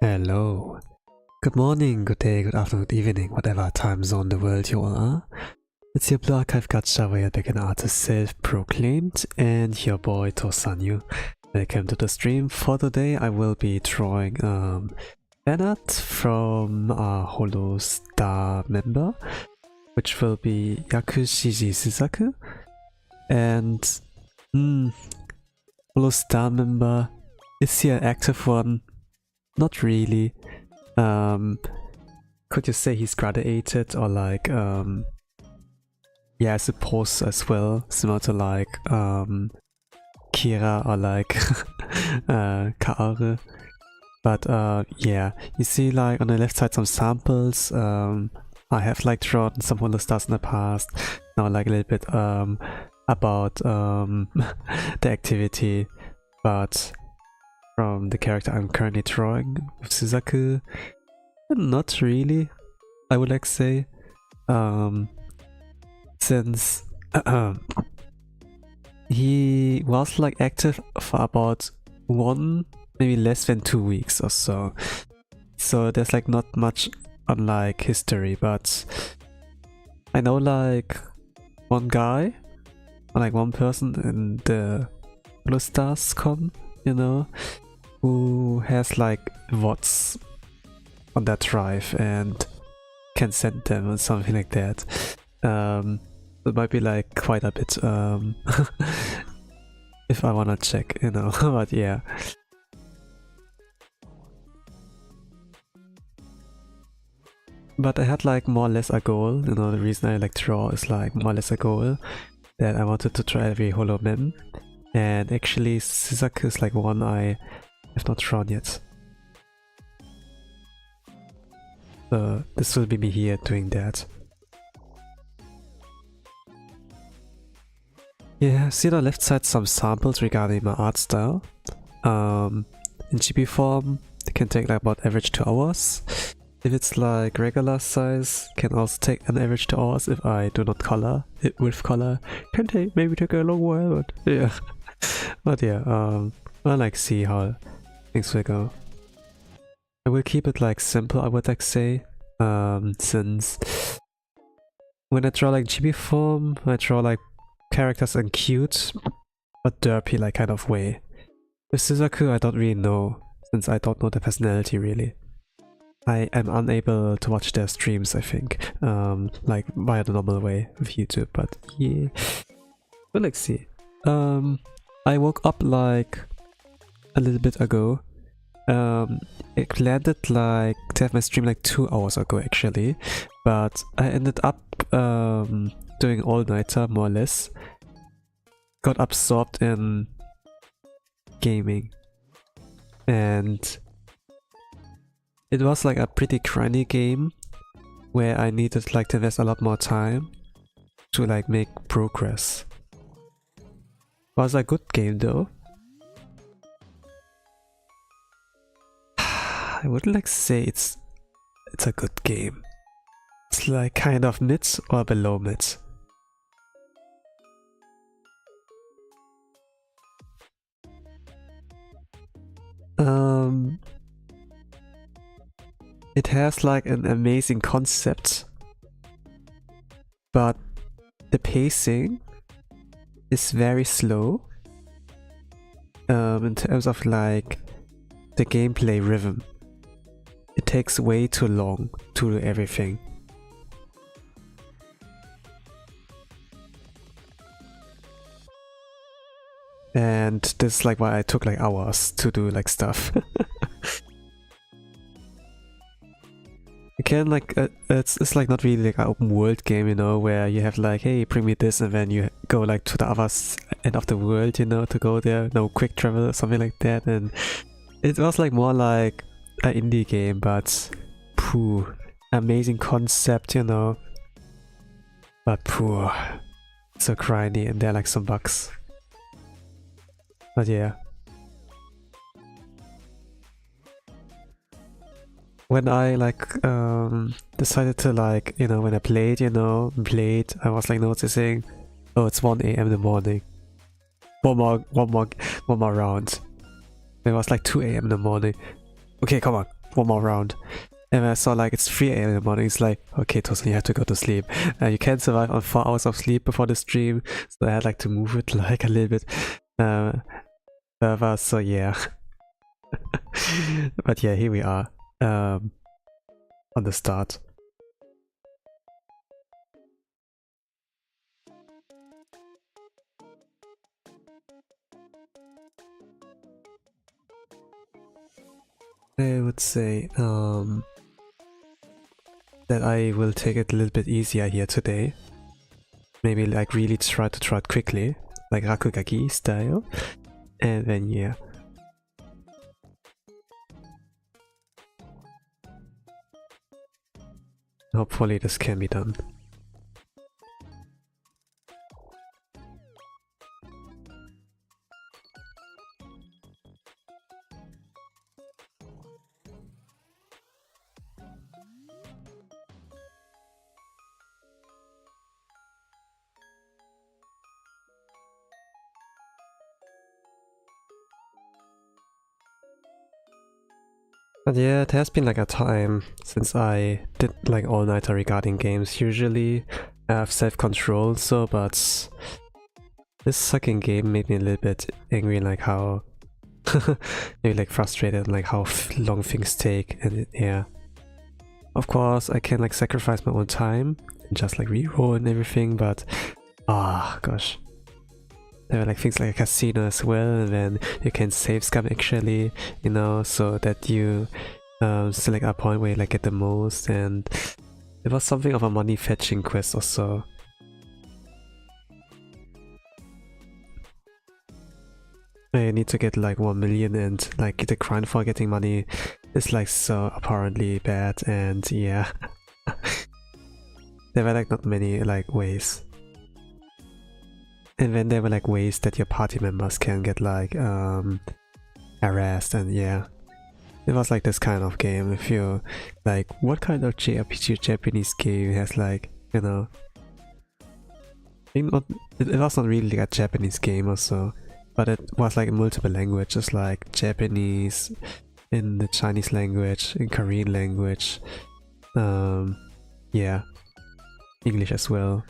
Hello. Good morning, good day, good afternoon, good evening, whatever time zone the world you all are. It's your Blue Archive Gacha where your beginner artist self-proclaimed and your boy Tosanyu. Welcome to the stream. For today I will be drawing fan art from a Holostar member, which will be Yakushiji Suzaku. And Holostar member, is he an active one? Not really. Could you say he's graduated or like yeah, I suppose as well, similar to like Kira or like Kaare. But yeah, you see like on the left side some samples. I have like drawn some Holostars in the past. Now like a little bit about the activity, but from the character I'm currently drawing with Suzaku, not really, I would like to say, since he was like active for about maybe less than 2 weeks or so. So there's like not much on like history, but I know like one guy, or like one person in the Holostars con, you know, who has like VODs on that drive and can send them or something like that. It might be like quite a bit if I wanna check, you know. But yeah. But I had like more or less a goal, you know. The reason I like draw is like more or less a goal that I wanted to try every holo mem, and actually Suzaku is like one I have not drawn yet. So this will be me here doing that. Yeah, see on the left side some samples regarding my art style. In GB form, it can take like about average 2 hours. If it's like regular size, can also take an average 2 hours if I do not color it with color. Can maybe take a long while, but yeah. But yeah, I'll like see how things will go. I will keep it like simple, I would like say, since when I draw like GB form, I draw like characters in cute but derpy like kind of way. With Suzaku I don't really know, since I don't know the personality really. I am unable to watch their streams, I think, like via the normal way with YouTube, but yeah. But let's see. I woke up like a little bit ago. It landed like to have my stream like 2 hours ago actually, but I ended up doing all-nighter more or less. Got absorbed in gaming, and it was like a pretty grindy game where I needed like to invest a lot more time to like make progress. It was a good game though. I wouldn't like say it's a good game. It's like kind of mid or below mid. It has like an amazing concept, but the pacing is very slow in terms of like the gameplay rhythm. It takes way too long to do everything. And this is like why I took like hours to do like stuff. Again, like it's like not really like an open world game, you know, where you have like, hey, bring me this, and then you go like to the other end of the world, you know, to go there. No quick travel or something like that. And it was like more like an indie game, but pooh, amazing concept, you know, but pooh, so grindy, and there are like some bugs. But yeah. When I like decided to like, you know, when I played, I was like noticing, oh, it's 1 AM in the morning. One more round. It was like 2 AM in the morning. Okay, come on. one more round. And when I saw like it's 3 AM in the morning, it's like, okay, Tosin, you have to go to sleep. You can't survive on 4 hours of sleep before the stream, so I had like to move it like a little bit further, so yeah. But yeah, here we are, on the start. I would say that I will take it a little bit easier here today. Maybe like really try to trot quickly, like Rakugaki style, and then yeah. Hopefully this can be done. But yeah, it has been like a time since I did like all-nighter regarding games. Usually I have self-control, so but this second game made me a little bit angry, like how maybe like frustrated, like how long things take, and yeah. Of course I can like sacrifice my own time and just like reroll and everything, but gosh. There were like things like a casino as well, and then you can save scam actually, you know, so that you select a point where you like get the most, and it was something of a money fetching quest or so. I need to get like 1 million, and like the grind for getting money is like so apparently bad, and yeah. There were like not many like ways. And then there were like ways that your party members can get like harassed, and yeah. It was like this kind of game. If you like, what kind of JRPG Japanese game has like, you know, it was not really like a Japanese game or so, but it was like multiple languages, like Japanese, in the Chinese language, in Korean language, yeah, English as well.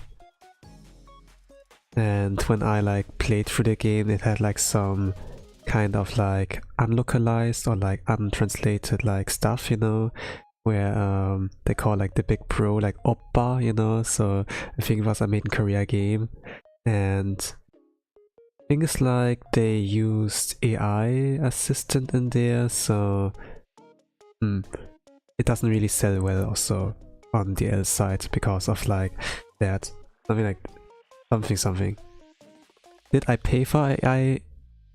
And when I like played through the game, it had like some kind of like unlocalized or like untranslated like stuff, you know, where they call like the big bro like oppa, you know, so I think it was a made in Korea game, and things like they used AI assistant in there, so it doesn't really sell well also on the L side because of like that. Something like something. Did I pay for AI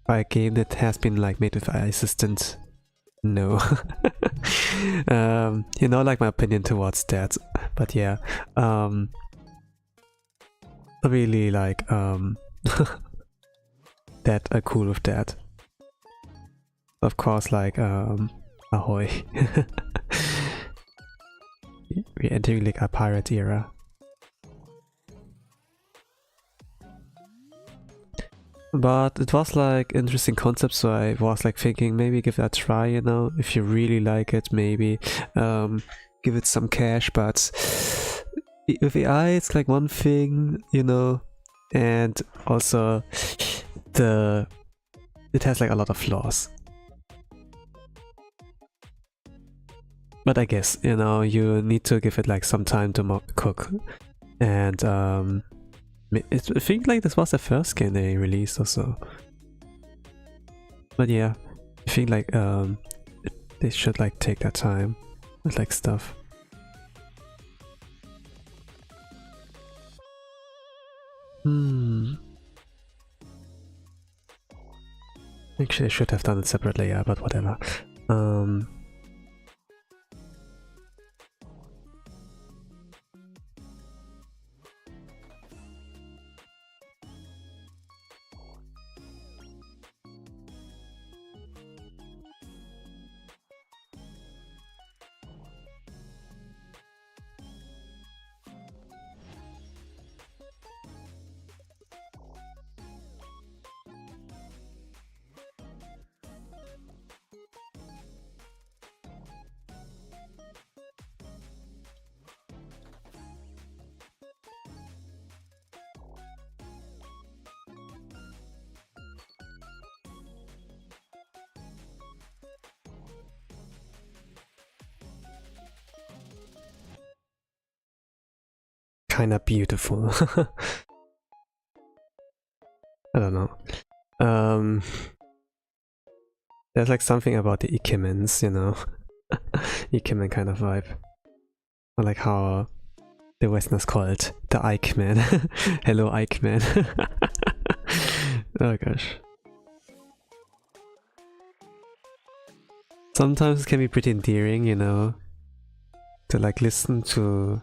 by a game that has been like made with AI assistant? No. You know, like my opinion towards that. But yeah, really like that are cool with that. Of course, like ahoy. We're entering like a pirate era. But it was like interesting concept, so I was like thinking maybe give it a try, you know, if you really like it, maybe give it some cash. But with AI it's like one thing, you know, and also it has like a lot of flaws. But I guess, you know, you need to give it like some time to cook, and I think like this was the first game they released or so. But yeah, I think like they should like take their time with like stuff. Actually I should have done it separately, yeah, but whatever. kinda beautiful. I don't know. There's like something about the Ikemens, you know? Ikemen kind of vibe. Or like how the Westerners call it, the Ike-Man. Hello, Ike-Man. Oh gosh. Sometimes it can be pretty endearing, you know, to like listen to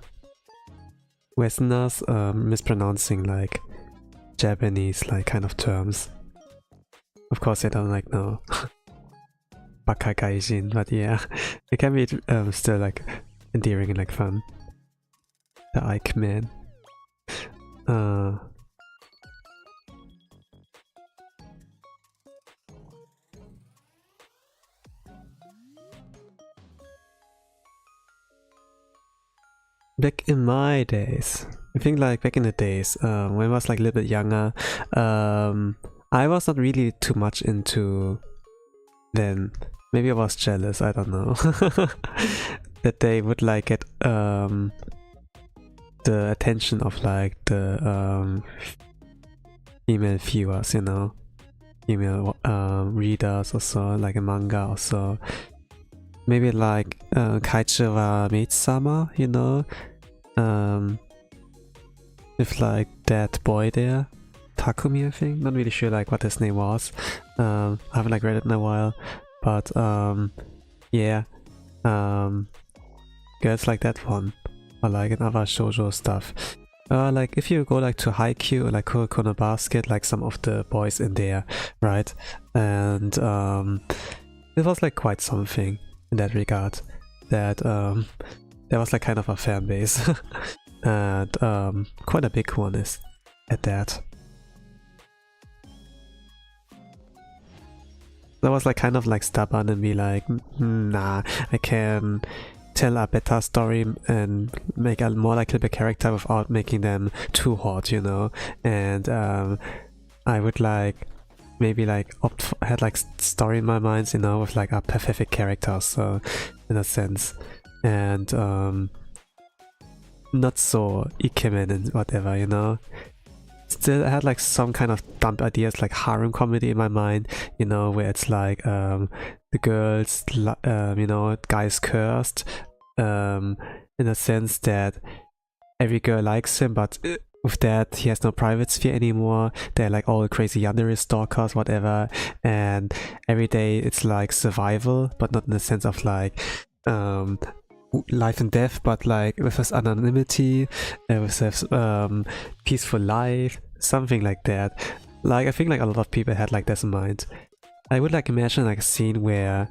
Westerners mispronouncing like Japanese like kind of terms. Of course I don't like no Baka Gaijin, but yeah, it can be still like endearing and like fun. The Ike Man. Back in my days, I think like back in the days, when I was like a little bit younger, I was not really too much into them. Maybe I was jealous, I don't know. That they would like get the attention of like the female viewers, you know, female readers or so, like a manga or so. Maybe like Kaichi wa Maid-sama, you know, with like that boy there, Takumi I think, not really sure like what his name was. I haven't like read it in a while, but yeah, girls like that one, or like in other shoujo stuff. Like if you go like to Haikyuu or like Kuroko no Basket, like some of the boys in there, right? And it was like quite something in that regard, that there was like kind of a fan base. And quite a big one is at that. I was like kind of like stubborn and be like, nah, I can tell a better story and make a more likable character without making them too hot, you know. And I would like maybe like had like story in my mind, you know, with like a perfect character, so in a sense, and not so ikemen and whatever, you know. Still, I had like some kind of dumb ideas like harem comedy in my mind, you know, where it's like the girls, you know, guys cursed, in a sense that every girl likes him, but with that he has no private sphere anymore. They're like all crazy yandere stalkers, whatever, and every day it's like survival, but not in the sense of like life and death, but like with his anonymity, with his peaceful life, something like that. Like I think like a lot of people had like this in mind. I would like imagine like a scene where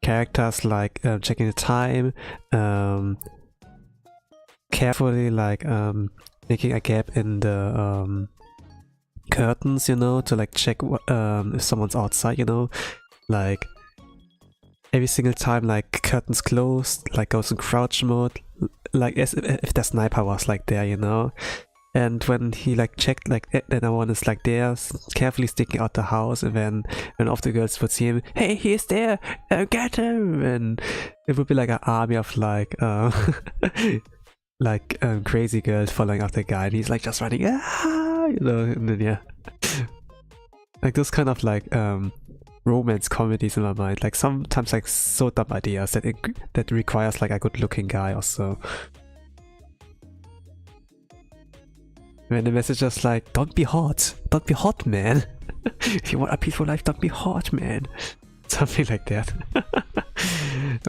characters like checking the time, carefully like making a gap in the curtains, you know, to like check if someone's outside, you know, like every single time like curtains closed, like goes in crouch mode, like as if the sniper was like there, you know. And when he like checked, like then no one is like there, carefully sticking out the house, and then one of the girls would see him, hey, he's there, get him, and it would be like an army of like like crazy girls following after the guy, and he's like just running, ah, you know, and then yeah, like those kind of like romance comedies in my mind, like sometimes like so dumb ideas that that requires like a good looking guy or so. When the message is like, don't be hot, man. If you want a peaceful life, don't be hot, man. Something like that.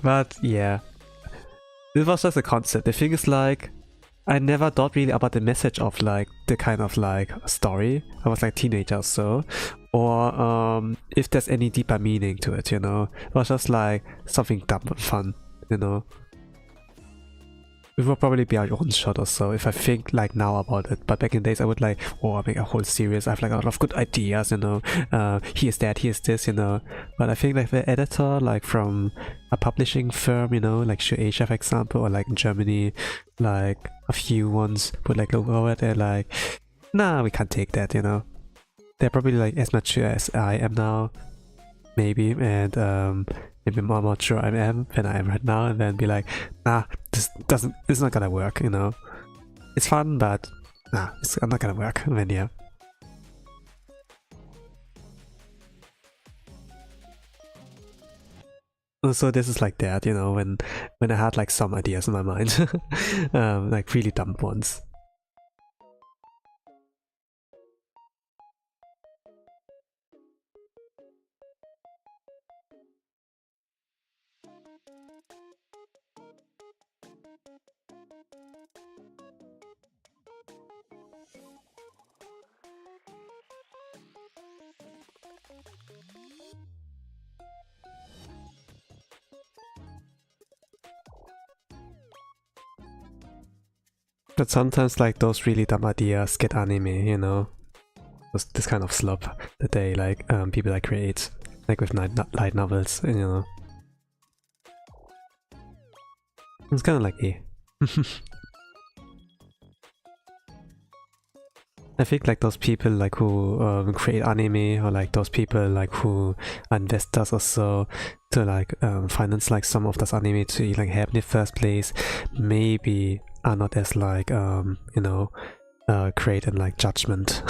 But yeah, this was just a concept. The thing is like, I never thought really about the message of like the kind of like story. I was like a teenager or so, or if there's any deeper meaning to it, you know. It was just like something dumb and fun, you know. It will probably be a one shot or so if I think like now about it, but back in the days I would like, oh, I make a whole series, I have like a lot of good ideas, you know, he is that, he is this, you know. But I think like the editor, like from a publishing firm, you know, like Shueisha for example, or like in Germany, like a few ones would like look over it and like, nah, we can't take that, you know. They're probably like as mature as I am now, maybe, and maybe more mature I am than I am right now, and then be like, nah, it's not gonna work, you know. It's fun, but nah, it's not gonna work. Then yeah. So this is like that, you know, when I had like some ideas in my mind, like really dumb ones. But sometimes like those really dumb ideas get anime, you know, this kind of slop that they like people like create, like with light novels, you know. It's kind of like I think like those people like who create anime, or like those people like who are investors or so to like finance like some of this anime to like happen in the first place, maybe are not as like you know, create and like judgment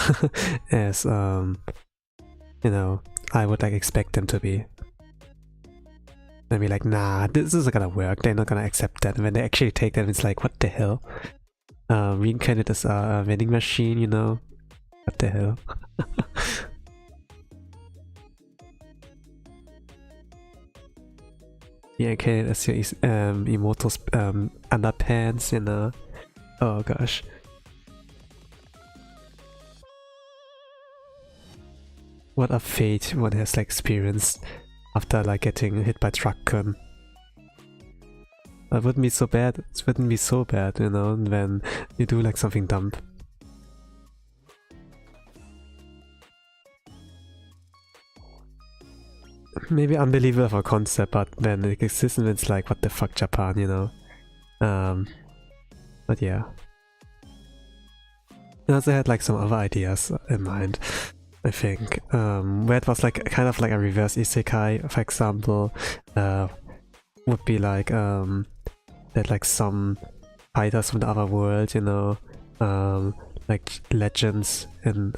as you know, I would like expect them to be. And be like, nah, this isn't gonna work, they're not gonna accept that. And when they actually take that, it's like, what the hell? Reincarnated as a vending machine, you know? What the hell? Reincarnated as your immortal underpants, you know? Oh gosh. What a fate one has like experienced after like getting hit by truck gun. It wouldn't be so bad. It wouldn't be so bad, you know, when you do like something dumb. Maybe unbelievable for a concept, but then it exists and it's like, what the fuck, Japan, you know. But yeah. I also had like some other ideas in mind, I think. Where it was like kind of like a reverse isekai, for example, would be like that like some fighters from the other world, you know, like legends, and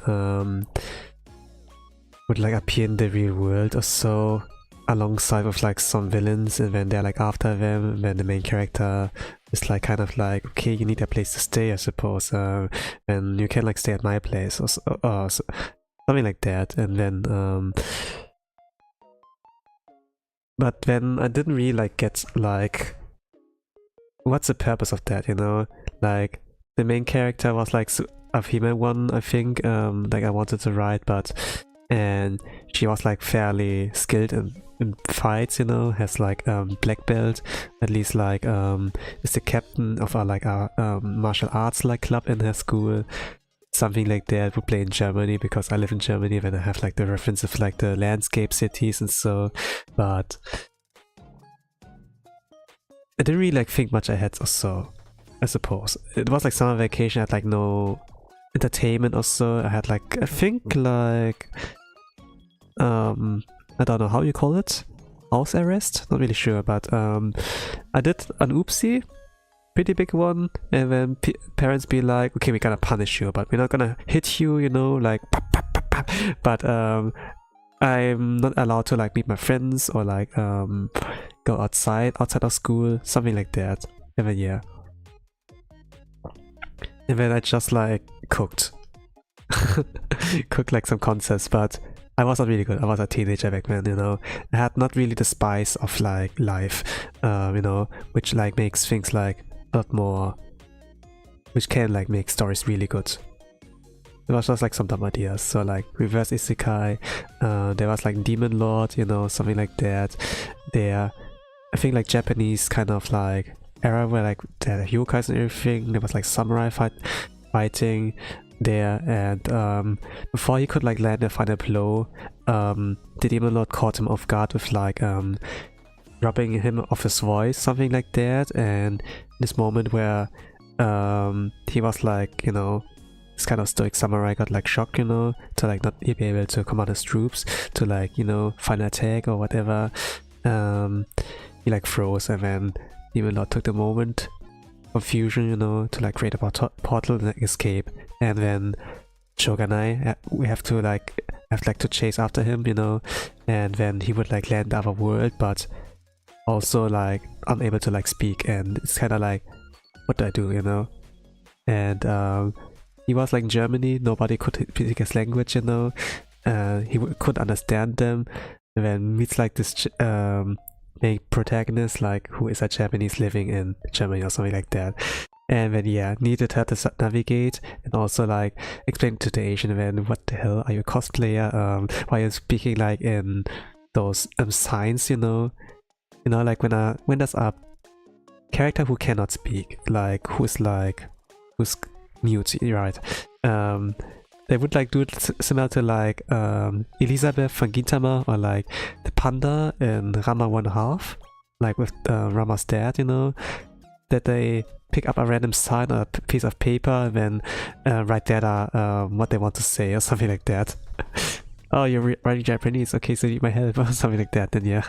would like appear in the real world or so, alongside with like some villains, and when they're like after them, when the main character is like kind of like, okay, you need a place to stay, I suppose, and you can like stay at my place, or something like that. And then but then I didn't really like get like, what's the purpose of that, you know? Like the main character was like a female one, I think, like I wanted to write, and she was like fairly skilled in fights, you know, has like black belt, at least like is the captain of a like a martial arts like club in her school, something like that. Would play in Germany because I live in Germany, when I have like the reference of like the landscape cities and so, but I didn't really like think much ahead or so, I suppose. It was like summer vacation, I had like no entertainment or so. I had like, I think like I don't know how you call it, house arrest, not really sure, but I did an oopsie, pretty big one, and then parents be like, okay, we're gonna punish you, but we're not gonna hit you, you know, like pop, pop, pop, pop. But I'm not allowed to like meet my friends or like go outside of school, something like that. And then yeah, and then I just like cooked like some concepts, but I was not really good. I was a teenager back then, you know. I had not really the spice of like life, you know, which like makes things like a lot more, which can like make stories really good. There was just like some dumb ideas, so like reverse isekai, there was like demon lord, you know, something like that. There, I think like Japanese kind of like era where like there are yokais and everything. There was like samurai fighting there, and before he could like land the final blow, the demon lord caught him off guard with like robbing him of his voice, something like that. And this moment where he was like, you know, this kind of stoic samurai got like shocked, you know, to like not be able to command his troops to like, you know, final attack or whatever. He like froze, and then demon lord took the moment confusion, you know, to like create a portal and like, escape. And then Shogunai, we have to like to chase after him, you know, and then he would like land in the other world, but also like unable to like speak, and it's kind of like, what do I do, you know? And he was like in Germany, nobody could speak his language, you know. He couldn't understand them, and then meets like this main protagonist, like who is a Japanese living in Germany or something like that. And then yeah, needed her to navigate and also like explain to the Asian man, what the hell, are you a cosplayer? Why are you speaking like in those signs, you know? You know, like when there's a character who cannot speak, like who's mute, right? They would like do it similar to like Elisabeth von Gintama, or like the panda in Rama 1/2, like with Rama's dad, you know, that they pick up a random sign or a piece of paper and then write there what they want to say or something like that. Oh, you're writing Japanese, okay, so you need my help or something like that, then yeah.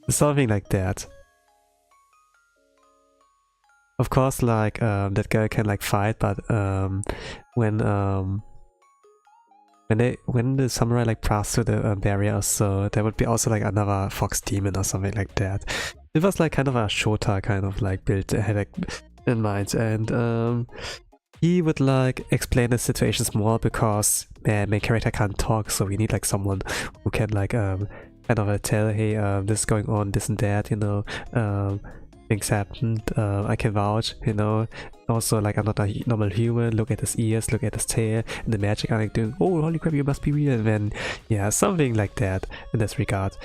Something like that. Of course, like that girl can like fight, but when the samurai like pass through the barrier, so there would be also like another fox demon or something like that. It was like kind of a Shota kind of like build I had like in mind, and he would like explain the situations more, because main character can't talk, so we need like someone who can like kind of tell, hey, this is going on, this and that, you know, things happened, I can vouch, you know. Also, like, I'm not a normal human, look at his ears, look at his tail, and the magic I'm like doing, oh, holy crap, you must be real, and then, yeah, something like that in this regard.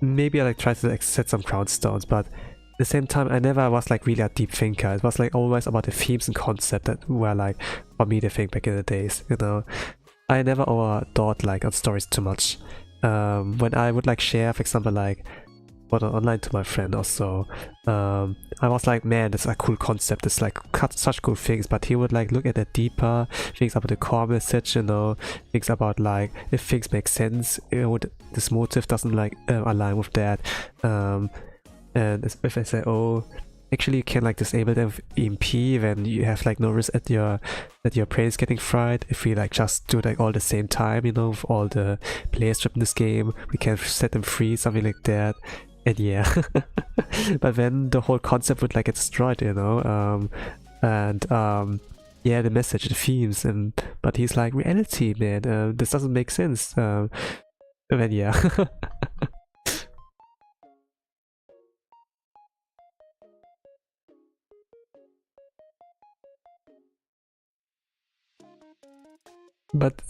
Maybe I like try to like set some crown stones, but at the same time, I never was like really a deep thinker. It was like always about the themes and concept that were like, for me, the thing back in the days, you know. I never overthought like on stories too much. When I would like share, for example, like what online to my friend or so, I was like, man, that's a cool concept, it's like such cool things, but he would like look at it deeper, things about the core message, you know, things about like if things make sense, you know, this motive doesn't like align with that, and if I say, oh, actually you can like disable them with EMP, then you have like no risk that your brain is getting fried. If we like just do like all the same time, you know, with all the players trapped in this game, we can set them free, something like that. And yeah. But then the whole concept would like get destroyed, you know. Yeah, the message, the themes, but he's like, reality, man, this doesn't make sense. And then yeah. But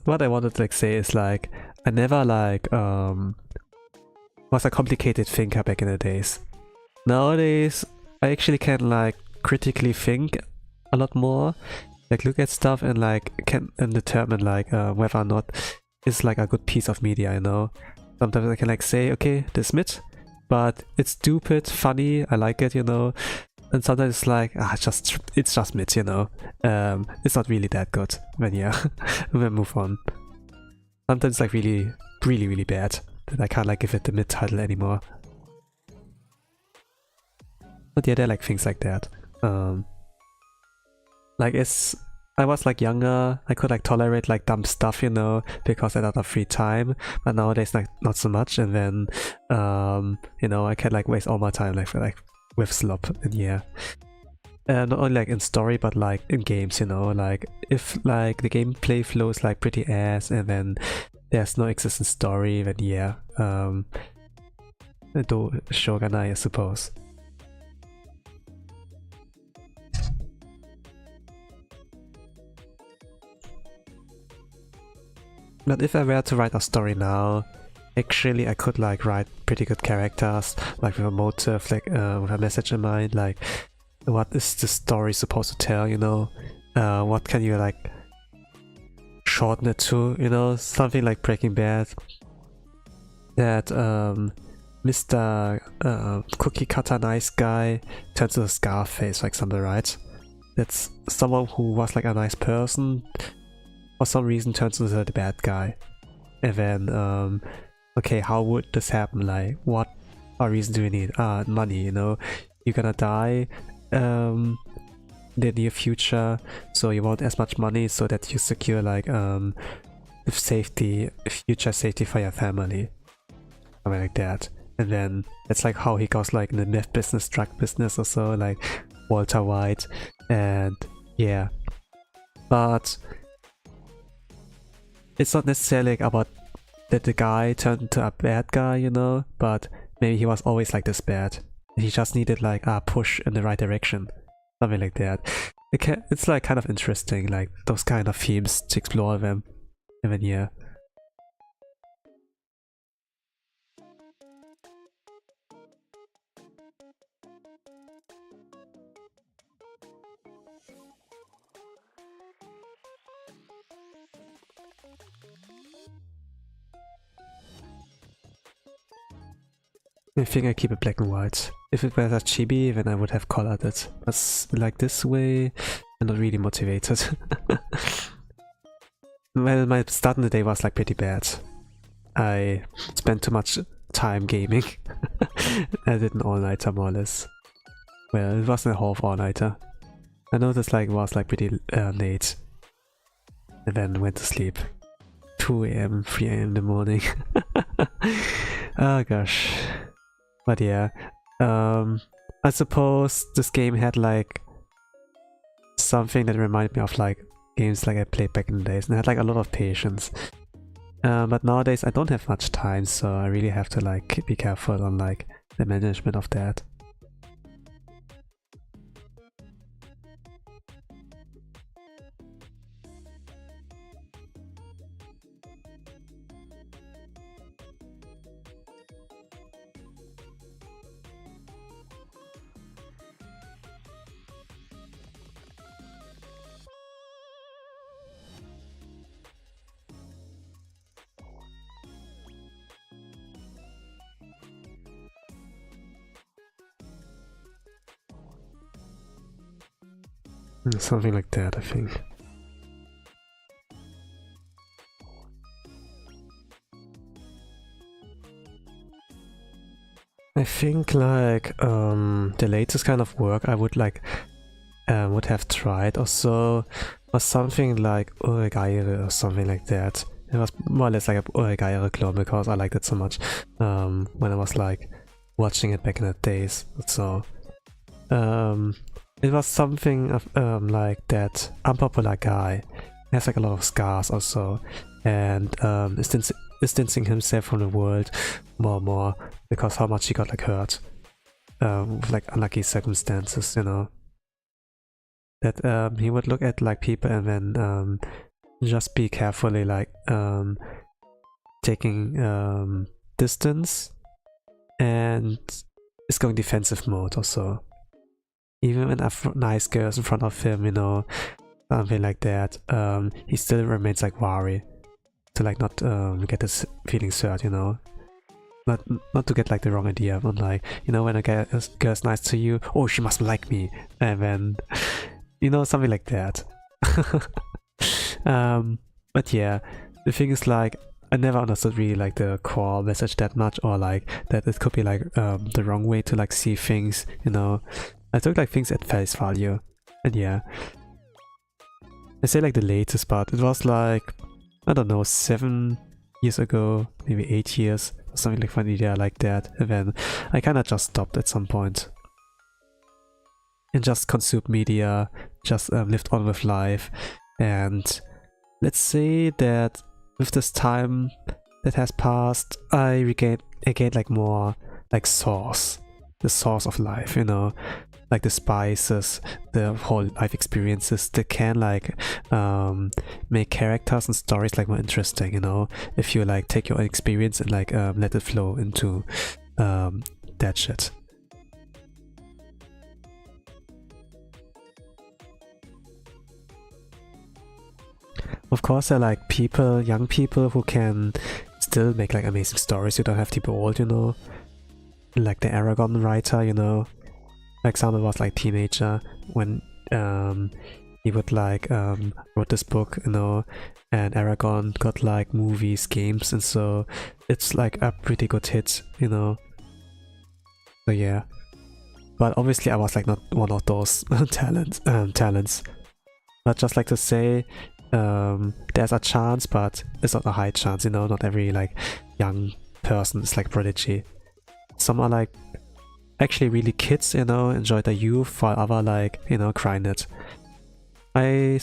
what I wanted to like say is like, I never like was a complicated thinker back in the days. Nowadays I actually can like critically think a lot more, like look at stuff and like can determine like whether or not it's like a good piece of media, you know. Sometimes I can like say, okay, this mid, but it's stupid, funny, I like it, you know. And sometimes it's like, it's just mid, you know. It's not really that good. Then yeah, we'll move on. Sometimes it's like really, really, really bad that I can't like give it the mid title anymore. But yeah, there are like things like that. Like I was like younger, I could like tolerate like dumb stuff, you know, because I had a lot of free time. But nowadays like not so much, and then you know, I can like waste all my time like with slop, and yeah. Not only like in story, but like in games, you know, like if like the gameplay flow is like pretty ass and then there's no existing story, then yeah, do Shogunai, I suppose. But if I were to write a story now, actually I could like write pretty good characters, like with a motive, like with a message in mind, like what is the story supposed to tell, you know? What can you like shorten it to, you know? Something like Breaking Bad, that Mr. Cookie Cutter Nice Guy turns to Scarface, for example, right? that's someone who was like a nice person for some reason turns into the bad guy. And then, okay, how would this happen? Like, what reason do you need? Money, you know? You're gonna die in the near future, so you want as much money so that you secure like safety, future safety for your family. Something like that. And then that's like how he goes like in the meth business, drug business or so, like Walter White. And yeah. But it's not necessarily like about that the guy turned into a bad guy, you know, but maybe he was always like this bad. He just needed like a push in the right direction. Something like that. It's like kind of interesting, like those kind of themes to explore them. And then yeah. I think I keep it black and white. If it were a chibi, then I would have colored it. But like this way, I'm not really motivated. Well, my start in the day was like pretty bad. I spent too much time gaming. I did an all-nighter more or less. Well, it wasn't a half all-nighter. I noticed like it was like pretty late. And then went to sleep. 2 AM, 3 AM in the morning. Oh gosh. But yeah, I suppose this game had like something that reminded me of like games like I played back in the days, and I had like a lot of patience. But nowadays I don't have much time, so I really have to like be careful on like the management of that. Something like that, I think. I think like the latest kind of work I would like would have tried or so was something like Oregaire or something like that. It was more or less like a Oregaire clone because I liked it so much when I was like watching it back in the days. So it was something of like that unpopular guy. He has like a lot of scars also, and distancing himself from the world more and more because how much he got like hurt with like unlucky circumstances, you know. That he would look at like people and then just be carefully like taking distance and is going defensive mode also. Even when a nice girl is in front of him, you know, something like that, he still remains like wary to like not get his feelings hurt, you know. Not to get like the wrong idea, but like, you know, when a girl's nice to you, oh, she must like me, and then, you know, something like that. But yeah, the thing is like, I never understood really like the core message that much, or like that it could be like the wrong way to like see things, you know. I took like things at face value, and yeah. I say like the latest, but it was like, I don't know, 7 years ago, maybe 8 years, or something like funny idea like that, and then I kinda just stopped at some point. And just consumed media, just lived on with life, and let's say that with this time that has passed, I gained like more like source. The source of life, you know, like the spices, the whole life experiences that can like make characters and stories like more interesting, you know, if you like take your own experience and like let it flow into that shit. Of course, there are like people, young people who can still make like amazing stories. You don't have to be old, you know. Like the Aragon writer, you know. For example, was like teenager when he would like wrote this book, you know, and Aragon got like movies, games, and so it's like a pretty good hit, you know. So yeah, but obviously I was like not one of those talents. But just like to say, there's a chance, but it's not a high chance, you know. Not every like young person is like prodigy. Some are like actually really kids, you know, enjoy their youth, while other like, you know, grind it. I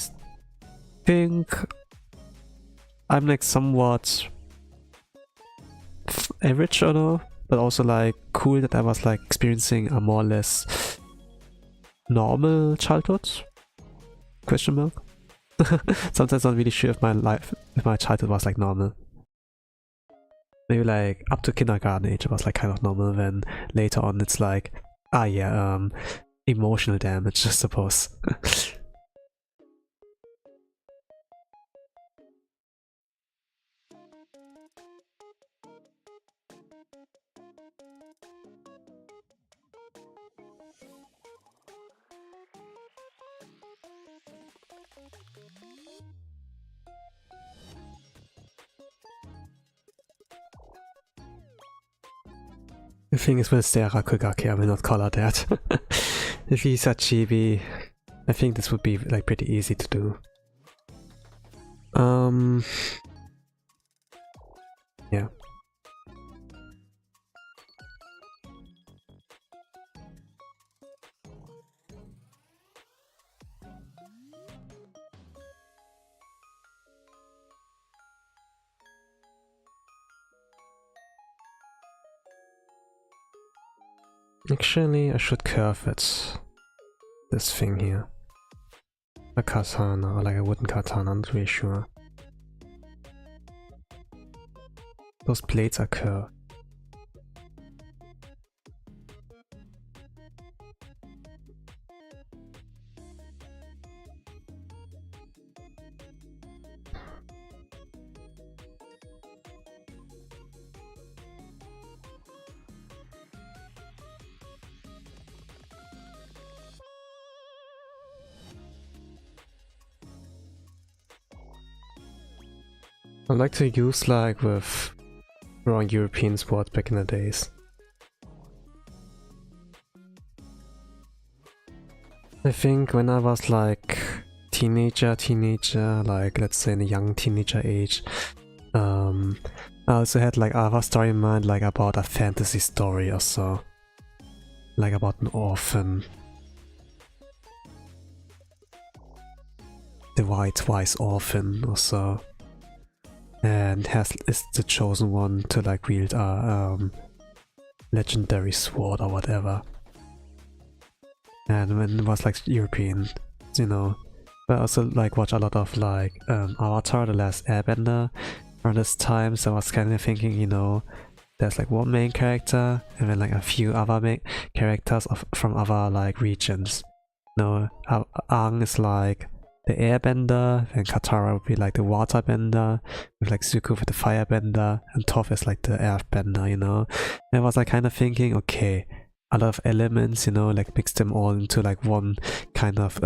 think I'm like somewhat average, you know, but also like cool that I was like experiencing a more or less normal childhood? Question mark. Sometimes I'm not really sure if my childhood was like normal. Maybe like up to kindergarten age it was like kind of normal, then later on it's like, ah yeah, emotional damage, I suppose. The thing is with the Rakugaki, I will not call her that. If he's a chibi, I think this would be like pretty easy to do. Yeah. Actually, I should curve it. This thing here. A katana, or like a wooden katana, I'm not really sure. Those blades are curved. I like to use like with drawing European sports back in the days. I think when I was like teenager, like let's say in a young teenager age, I also had like other story in mind, like about a fantasy story or so. Like about an orphan. The white wise orphan or so. And is the chosen one to like wield a legendary sword or whatever. And when it was like European, you know. But I also like watch a lot of like Avatar, The Last Airbender around this time, so I was kind of thinking, you know, there's like one main character and then like a few other main characters from other like regions. You know, Aang is like the airbender, then Katara would be like the waterbender, with like Zuko with the firebender, and Toph is like the earthbender, you know. And I was like kind of thinking, okay, a lot of elements, you know, like mix them all into like one kind of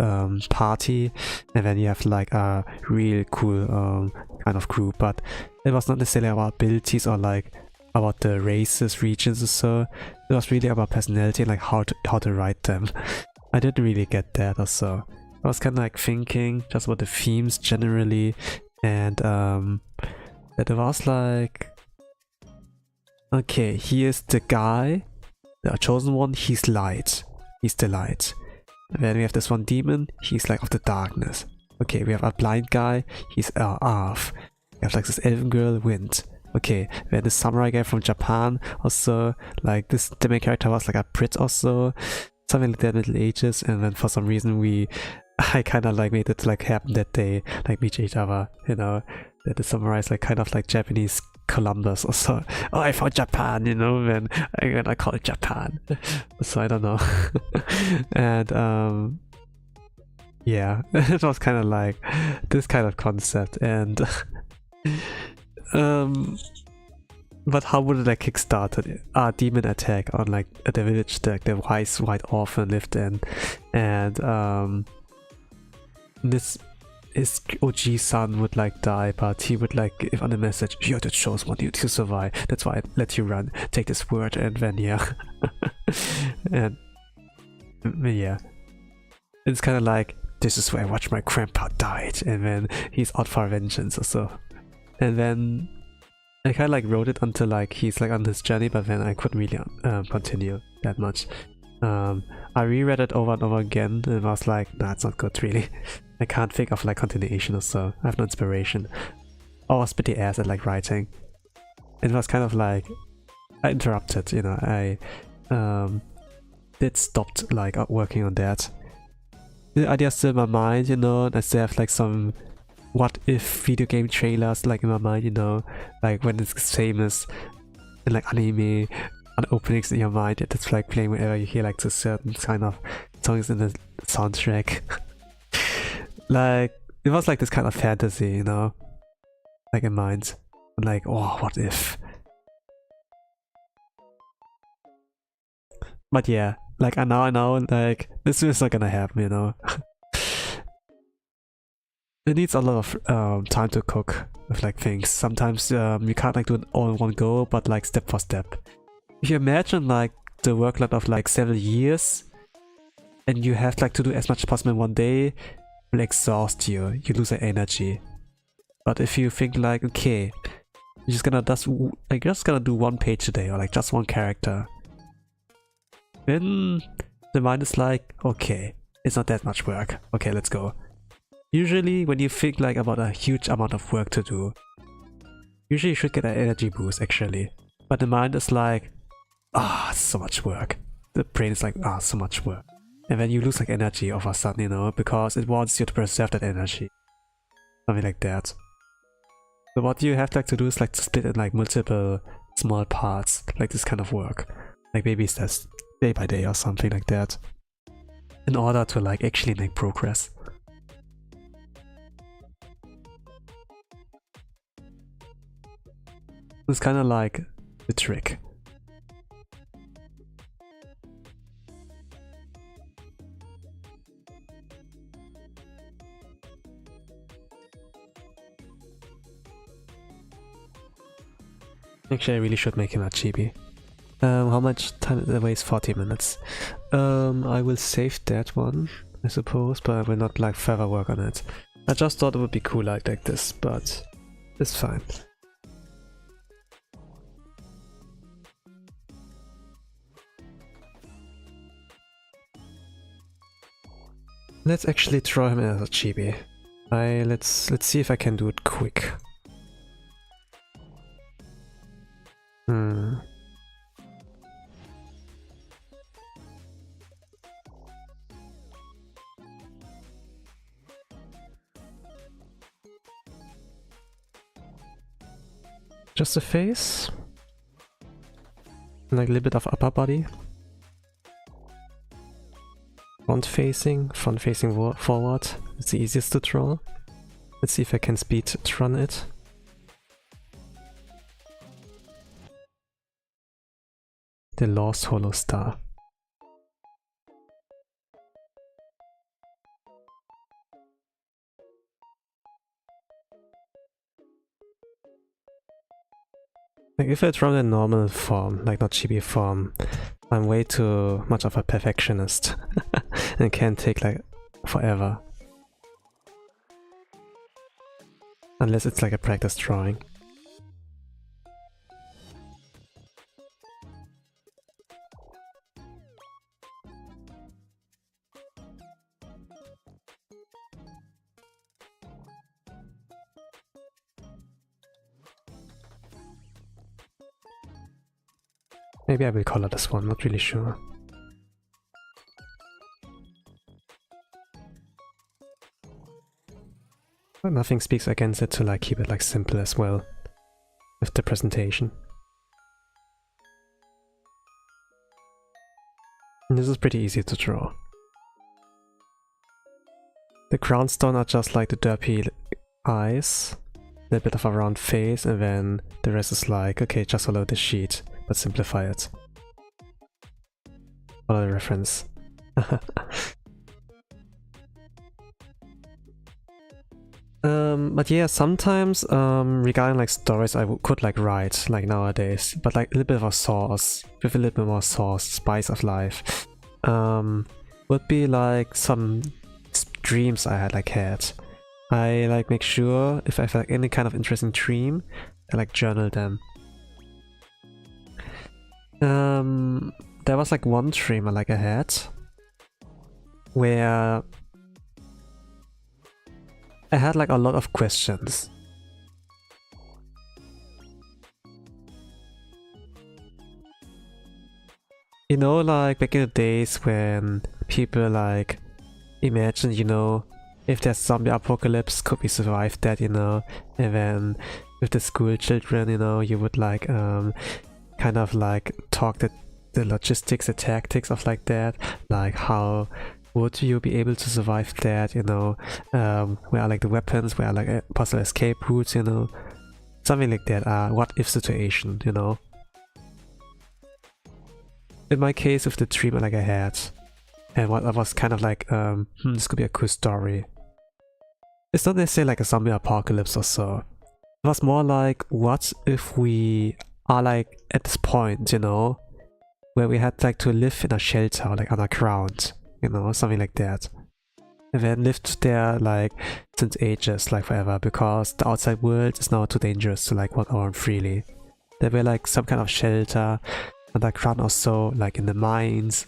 party, and then you have like a real cool kind of group. But it was not necessarily about abilities or like about the races, regions or so. It was really about personality and like how to write them. I didn't really get that or so. I was kind of like thinking just about the themes generally, and that it was like, okay, he is the guy, the chosen one, he's light, he's the light. And then we have this one demon, he's like of the darkness. Okay, we have a blind guy, he's earth. We have like this elven girl, wind. Okay, then the samurai guy from Japan also, like this, the main character was like a Brit also, something like that, Middle Ages, and then for some reason I kind of like made it like happen that they like meet each other, you know, that the samurai is like kind of like Japanese Columbus or so. Oh, I found Japan, you know, then I'm gonna call it Japan. So I don't know. And yeah, it was kind of like this kind of concept, and but how would it like kickstart a demon attack on like the village that the wise white orphan lived in? And this his OG son would like die, but he would like give on a message, "You're the chosen one, you to survive. That's why I let you run. Take this word," and then yeah, and yeah, it's kind of like, "This is where I watched my grandpa died," and then he's out for vengeance or so. And then I kind of like wrote it until like he's like on this journey, but then I couldn't really continue that much. I reread it over and over again and was like, nah, it's not good really. I can't think of like continuation or so. I have no inspiration. I was pretty ass at like writing. It was kind of like I interrupted, you know. I did stopped like working on that. The idea's still in my mind, you know, and I still have like some what if video game trailers like in my mind, you know, like when it's famous in like anime and openings in your mind, it's like playing whenever you hear like the certain kind of songs in the soundtrack. Like it was like this kind of fantasy, you know, like in mind, and like, oh, what if? But yeah, like I know like this is not gonna happen, you know. It needs a lot of time to cook with like things. Sometimes you can't like do it all in one go, but like step for step. If you imagine like the workload of like several years, and you have like to do as much as possible in one day, it will exhaust you. You lose your energy. But if you think like, okay, you're just gonna do one page a day or like just one character, then the mind is like, okay, it's not that much work. Okay, let's go. Usually when you think like about a huge amount of work to do, usually you should get an energy boost actually. But the mind is like, ah, so much work. The brain is like, ah, so much work. And then you lose like energy all of a sudden, you know, because it wants you to preserve that energy. Something like that. So what you have like to do is like to split it in like multiple small parts, like this kind of work. Like maybe steps day by day or something like that. In order to like actually make progress. It's kind of like the trick. Actually, I really should make him a chibi. How much time it wastes? 40 minutes. I will save that one, I suppose, but I will not like further work on it. I just thought it would be cool like this, but it's fine. Let's actually draw him as a chibi. Let's see if I can do it quick. Just the face. And like a little bit of upper body. Front facing forward. It's the easiest to draw. Let's see if I can speed run it. The Lost Holostar. Like if I draw the normal form, like not chibi form, I'm way too much of a perfectionist and can take like forever. Unless it's like a practice drawing. Maybe I will color this one, not really sure. But nothing speaks against it to like keep it like simple as well with the presentation. And this is pretty easy to draw. The crown stone are just like the derpy eyes, a bit of a round face, and then the rest is like, okay, just follow the sheet, but simplify it. Follow the reference. But yeah, sometimes regarding like stories I could like write like nowadays, but like a little bit of a sauce, with a little bit more sauce, spice of life. Would be like some dreams I had. I like make sure if I have like any kind of interesting dream, I like journal them. There was like one dream I had where I had like a lot of questions. You know, like back in the days when people like imagine, you know, if there's zombie apocalypse, could we survive that, you know? And then with the school children, you know, you would like kind of like talk the logistics, the tactics of like that, like how would you be able to survive that, you know? Where are like the weapons, where are like possible escape routes, you know? Something like that, what if situation, you know? In my case with the dream like I had, and what I was kind of like, this could be a cool story. It's not necessarily like a zombie apocalypse or so. It was more like, what if we are like at this point, you know, where we had like to live in a shelter, like underground, you know, something like that. And then lived there like since ages, like forever, because the outside world is now too dangerous to like walk around freely. There were like some kind of shelter underground or so, like in the mines,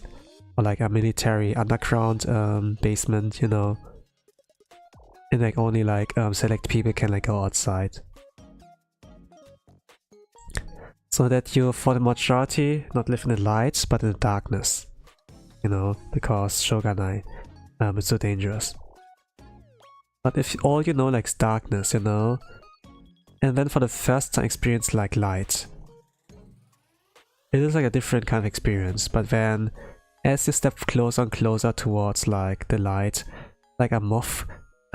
or like a military underground basement, you know. And like only like select people can like go outside. So that you, for the majority, not live in the light, but in the darkness. You know, because Shogunai, it's so dangerous. But if all you know like is darkness, you know, and then for the first time experience like light, it is like a different kind of experience. But then, as you step closer and closer towards like the light, like a moth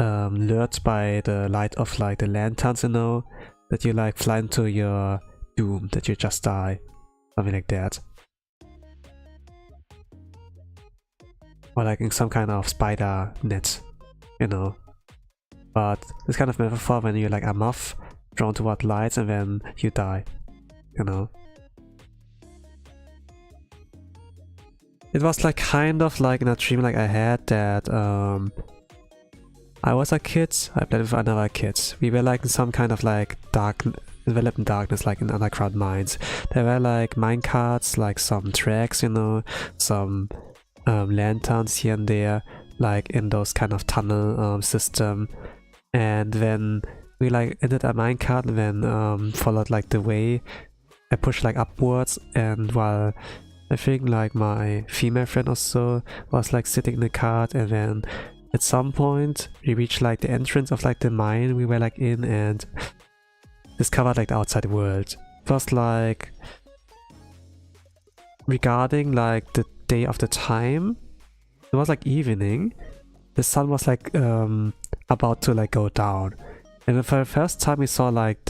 lured by the light of like the lanterns, you know, that you like fly into your doom, that you just die, something like that. Or like in some kind of spider net, you know. But this kind of metaphor when you're like a moth drawn toward lights and then you die, you know. It was like kind of like in a dream like I had that I was a kid, I played with another kid. We were like in some kind of like enveloped in darkness, like in underground mines. There were like minecarts, like some tracks, you know, some lanterns here and there, like in those kind of tunnel system. And then we like entered a minecart and then followed like the way. I pushed like upwards, and while I think like my female friend or so was like sitting in the cart, and then at some point we reached like the entrance of like the mine we were like in and discovered like the outside world. It was like regarding like the day of the time, it was like evening. The sun was like about to like go down, and for the first time we saw like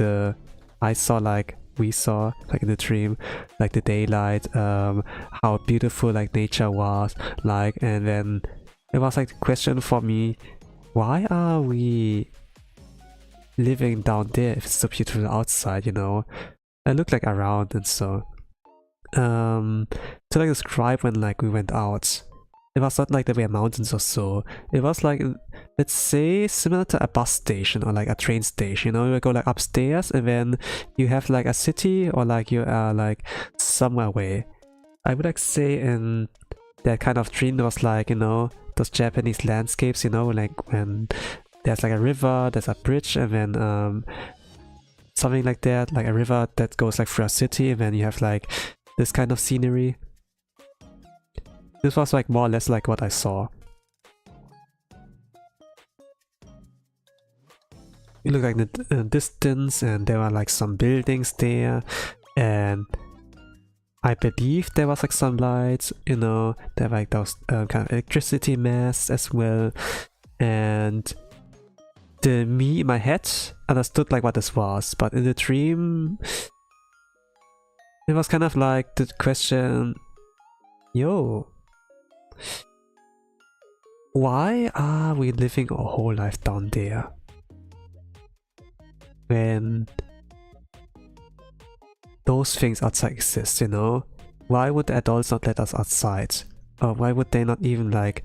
we saw like in the dream like the daylight, how beautiful like nature was like. And then it was like the question for me, why are we living down there if it's so beautiful outside, you know? I looked like around and so to like describe when like we went out, it was not like there were mountains or so. It was like, let's say, similar to a bus station or like a train station, you know, you go like upstairs and then you have like a city, or like you are like somewhere away. I would like say in that kind of dream there was like, you know, those Japanese landscapes, you know, like when there's like a river, there's a bridge, and then something like that, like a river that goes like through a city, and then you have like this kind of scenery. This was like more or less like what I saw. You look like in the distance, and there were like some buildings there, and I believe there was like some lights, you know, there were like those kind of electricity masts as well, and the me in my head understood like what this was, but in the dream it was kind of like the question, yo, why are we living our whole life down there? when those things outside exist, you know? Why would the adults not let us outside? Or why would they not even like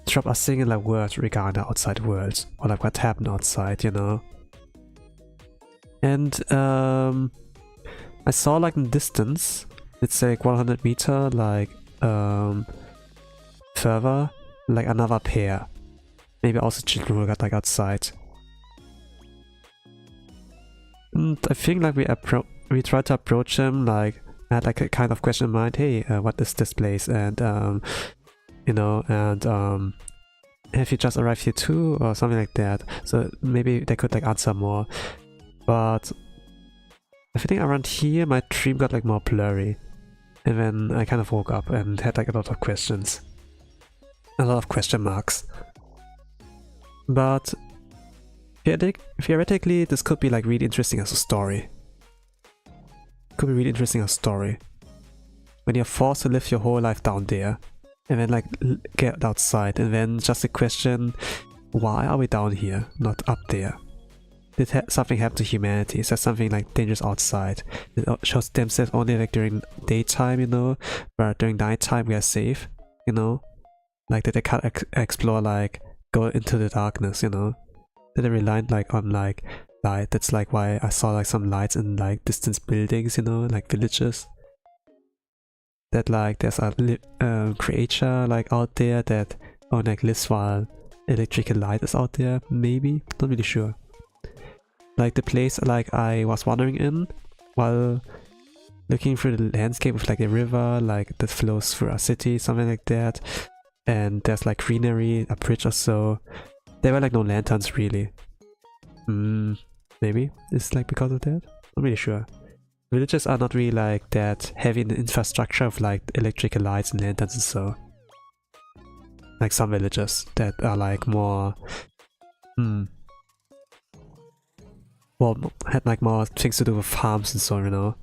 drop a singular word regarding the outside world? Or like what happened outside, you know? And I saw like in the distance, it's like 100 meter, like further, like another pair. Maybe also children who got like outside. And I think like we tried to approach him, like I had like a kind of question in mind, hey, what is this place? And you know, and have you just arrived here too, or something like that? So maybe they could like answer more. But I think around here my dream got like more blurry, and then I kind of woke up and had like a lot of questions, a lot of question marks. But theoretically, this could be like really interesting as a story. Could be really interesting as a story. When you're forced to live your whole life down there, and then like get outside, and then just a question, why are we down here, not up there? Did something happen to humanity? Is there something like dangerous outside? It shows themselves only like during daytime, you know, but during nighttime we are safe, you know? Like did they can't explore, like go into the darkness, you know? Did they rely like on like light? That's like why I saw like some lights in like distant buildings, you know, like villages. That like there's a creature like out there that only like lives while electrical light is out there, maybe? Not really sure. Like the place like I was wandering in while looking through the landscape with like a river like that flows through a city, something like that. And there's like greenery, a bridge or so. There were like no lanterns really. Maybe it's like because of that? Not really sure. Villages are not really like that heavy in the infrastructure of like electrical lights and lanterns and so. Like some villages that are like more well, had like more things to do with farms and so, you know.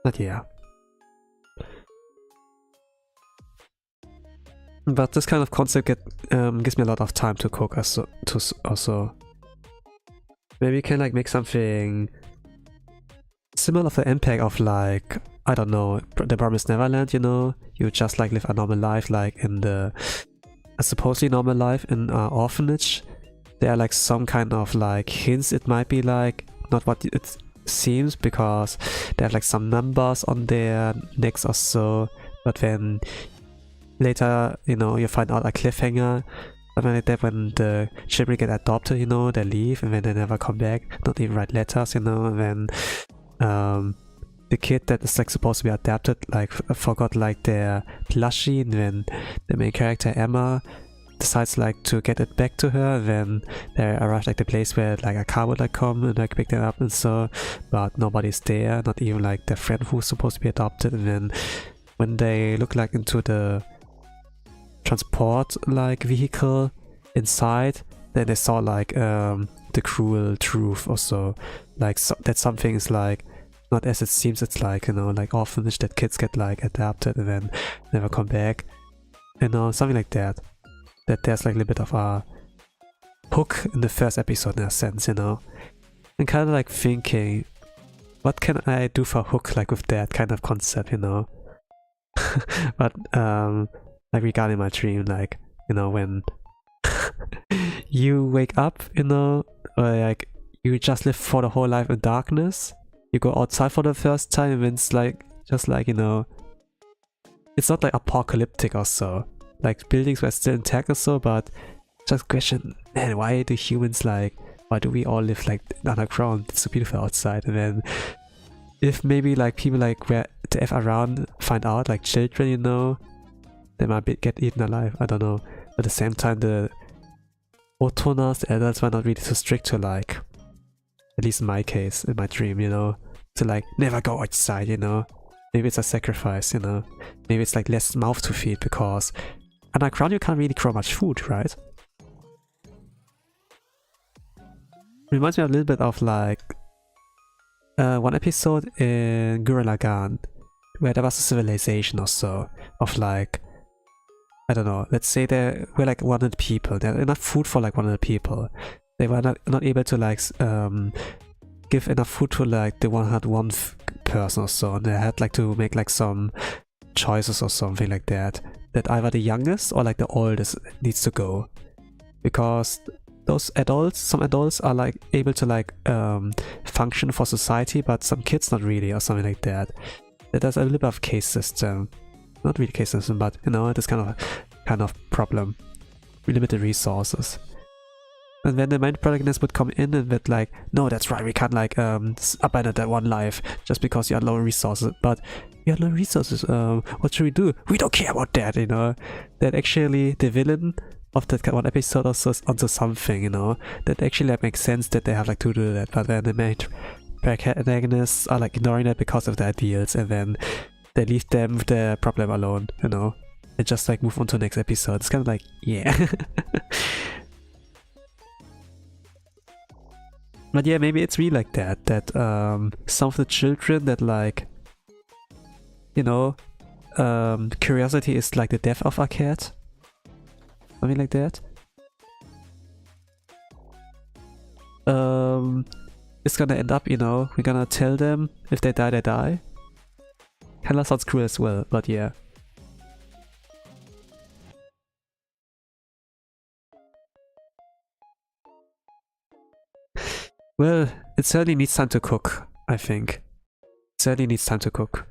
But yeah. But this kind of concept gives me a lot of time to cook also. Maybe you can like make something similar of the impact of like, I don't know, the Promised Neverland, you know? You just like live a normal life like in a supposedly normal life in an orphanage. There are like some kind of like hints it might be like, not what it seems, because they have like some numbers on their necks or so, but then later, you know, you find out a cliffhanger, something like that, when the children get adopted, you know, they leave and then they never come back, not even write letters, you know, and then the kid that is like supposed to be adapted like forgot like their plushie, and then the main character Emma decides like to get it back to her, and then they arrive like the place where like a car would like come and like pick them up and so, but nobody's there, not even like their friend who's supposed to be adopted. And then when they look like into the transport like vehicle inside, then they saw like the cruel truth or so, like that something is like not as it seems. It's like, you know, like orphanage that kids get like adapted and then never come back, you know, something like that. That there's like a little bit of a hook in the first episode in a sense, you know. And kind of like thinking, what can I do for a hook like with that kind of concept, you know. But like regarding my dream, like, you know, when you wake up, you know, or like you just live for the whole life in darkness, you go outside for the first time, and it's like just like, you know, it's not like apocalyptic or so, like buildings were still intact or so, but just question, man, why do humans like, why do we all live like underground? It's so beautiful outside. And then if maybe like people like where the F around find out, like children, you know, they might get eaten alive, I don't know. But at the same time, the Otonas, the adults, were not really too strict to like, at least in my case, in my dream, you know, to like never go outside, you know. Maybe it's a sacrifice, you know. Maybe it's like less mouth to feed, because underground you can't really grow much food, right? Reminds me a little bit of like one episode in Gurren Lagann, where there was a civilization or so of like, I don't know, let's say there were like 100 people, there were enough food for like 100 people. They were not able to like give enough food to like the 101 person or so, and they had like to make like some choices or something like that. That either the youngest or like the oldest needs to go. Because those adults, some adults are like able to like function for society, but some kids not really, or something like that. There's a little bit of case system. Not really case system, but you know, this kind of problem. Limited resources. And then the main protagonist would come in and would like, no, that's right, we can't like abandon that one life just because you have low resources. But you have low resources, what should we do? We don't care about that, you know. That actually the villain of that one episode also is onto something, you know. That actually like, makes sense that they have like to do that, but then the main protagonists are like ignoring that because of their ideals, and then they leave them with their problem alone, you know. And just like move on to the next episode. It's kind of like, yeah. But yeah, maybe it's really like that, that some of the children that like, you know, curiosity is like the death of a cat. Something like that. It's gonna end up, you know, we're gonna tell them if they die, they die. Kinda sounds cruel as well, but yeah. Well, it certainly needs time to cook, I think. It certainly needs time to cook.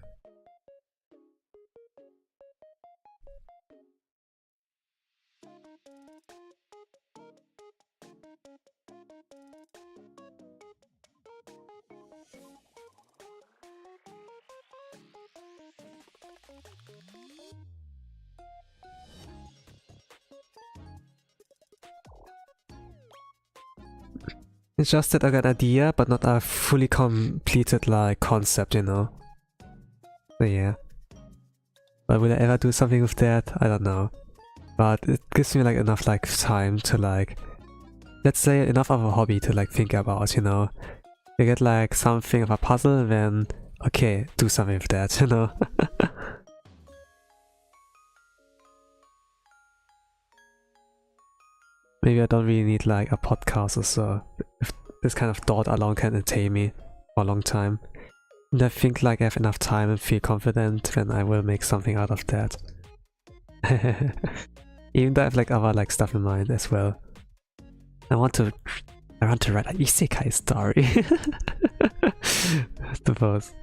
It's just that I got an idea, but not a fully completed like concept, you know. So yeah. But will I ever do something with that? I don't know. But it gives me like enough like time to like, let's say enough of a hobby to like think about, you know. You get like something of a puzzle and then, okay, do something with that, you know. Maybe I don't really need like a podcast or so. If this kind of thought alone can entertain me for a long time. And I think like I have enough time and feel confident, then I will make something out of that. Even though I have like other like stuff in mind as well. I want to write an isekai story. I suppose.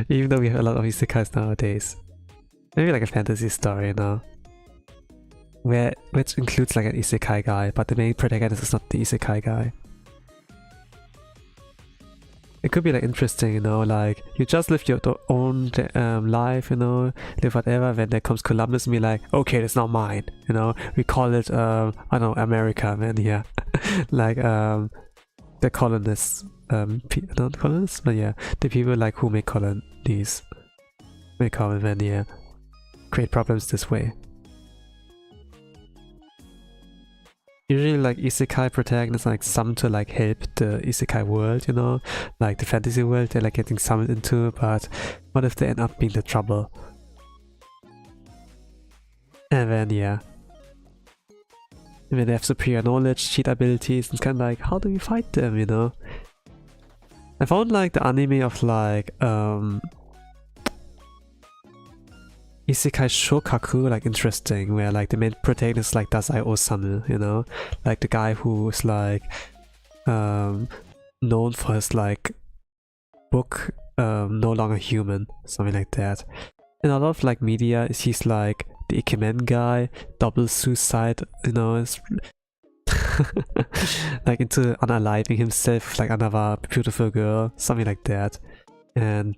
Even though we have a lot of isekais nowadays. Maybe like a fantasy story now. Which includes like an isekai guy, but the main protagonist is not the isekai guy. It could be like interesting, you know, like you just live your own life, you know, live whatever, then there comes Columbus and be like, okay, that's not mine, you know, we call it, I don't know, America, man, yeah. Like, the colonists, not colonists, but yeah, the people like who make colonies, make colonies, then yeah, create problems this way. Usually like isekai protagonists like some to like help the isekai world, you know, like the fantasy world they're like getting summoned into, but what if they end up being the trouble? And then yeah. And then they have superior knowledge, cheat abilities, and it's kind of like, how do we fight them, you know? I found like the anime of like Isekai Shokaku like interesting, where like the main protagonist like Dazai Osamu, you know, like the guy who's like known for his like book No Longer Human, something like that. In a lot of like media, he's like the Ikemen guy, double suicide, you know, is like into unaliving himself with like another beautiful girl, something like that, and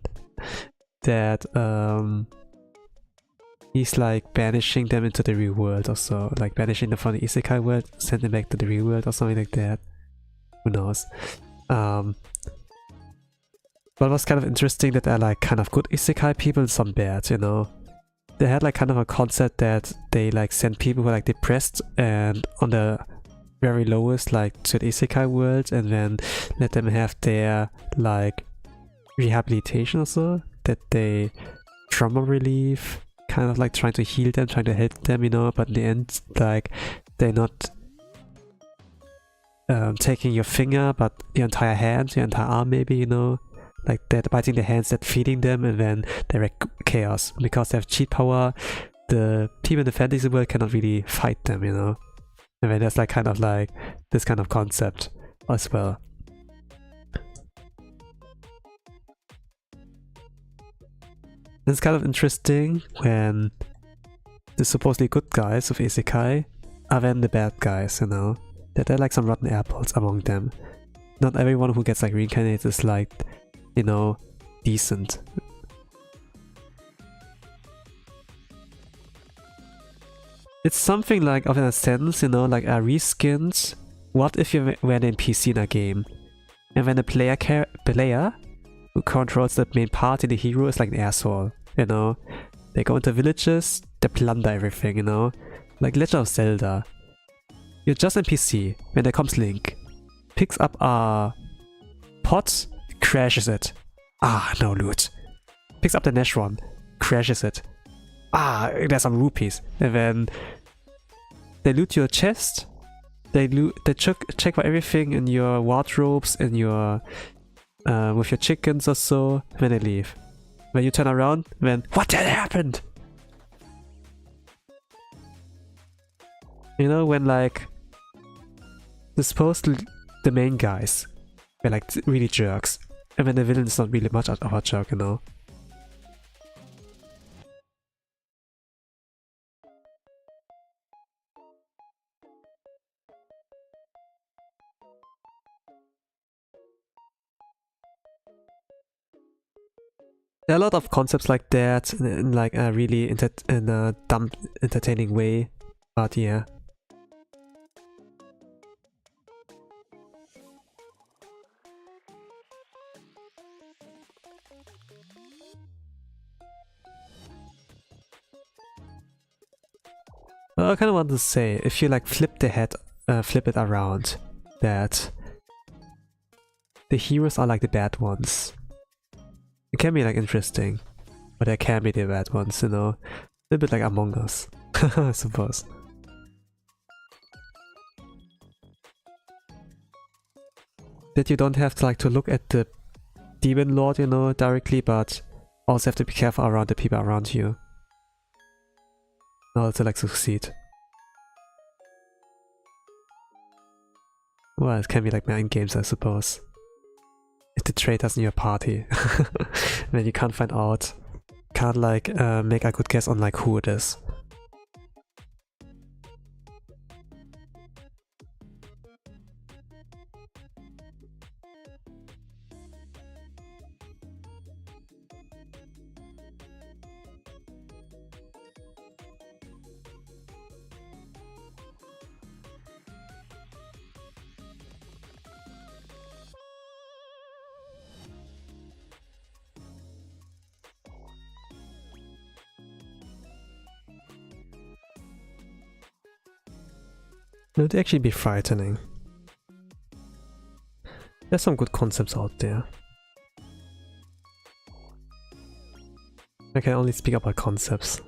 that he's like banishing them into the real world or so, like banishing them from the isekai world, send them back to the real world or something like that. Who knows? But it was kind of interesting that they're like kind of good isekai people and some bad, you know. They had like kind of a concept that they like send people who are like depressed and on the very lowest like to the isekai world, and then let them have their like rehabilitation or so, that they trauma relief, kind of like trying to heal them, trying to help them, you know, but in the end, like, they're not taking your finger, but your entire hand, your entire arm maybe, you know. Like, they're biting the hands, they're feeding them, and then they wreak chaos. Because they have cheat power, the people in the fantasy world cannot really fight them, you know. And then there's like kind of like this kind of concept as well. It's kind of interesting when the supposedly good guys of isekai are then the bad guys, you know. They're like some rotten apples among them. Not everyone who gets like reincarnated is like, you know, decent. It's something like of a sense, you know, like a reskinned. What if you were an NPC in a game, and when the player who controls the main party, the hero, is like an asshole, you know? They go into villages, they plunder everything, you know? Like Legend of Zelda. You're just an NPC, when there comes Link, picks up a pot, crashes it. Ah, no loot. Picks up the Neshron, crashes it. Ah, there's some rupees. And then they loot your chest. They check for everything in your wardrobes, in your with your chickens or so. When they leave, when you turn around, then what the hell happened? You know, when like supposedly the main guys were like really jerks, and when the villain is not really much of a jerk, you know. There are a lot of concepts like that in like a really in a dumb, entertaining way, but yeah. I kind of want to say, if you like flip the head, flip it around, that the heroes are like the bad ones. It can be like interesting, but there can be the bad ones, you know? A little bit like Among Us, I suppose. That you don't have to like to look at the demon lord, you know, directly, but also have to be careful around the people around you in order to like succeed. Well, it can be like mind games, I suppose. If the traitor's in your party, then you can't find out, can't like make a good guess on like who it is. It would actually be frightening. There's some good concepts out there. I can only speak about concepts.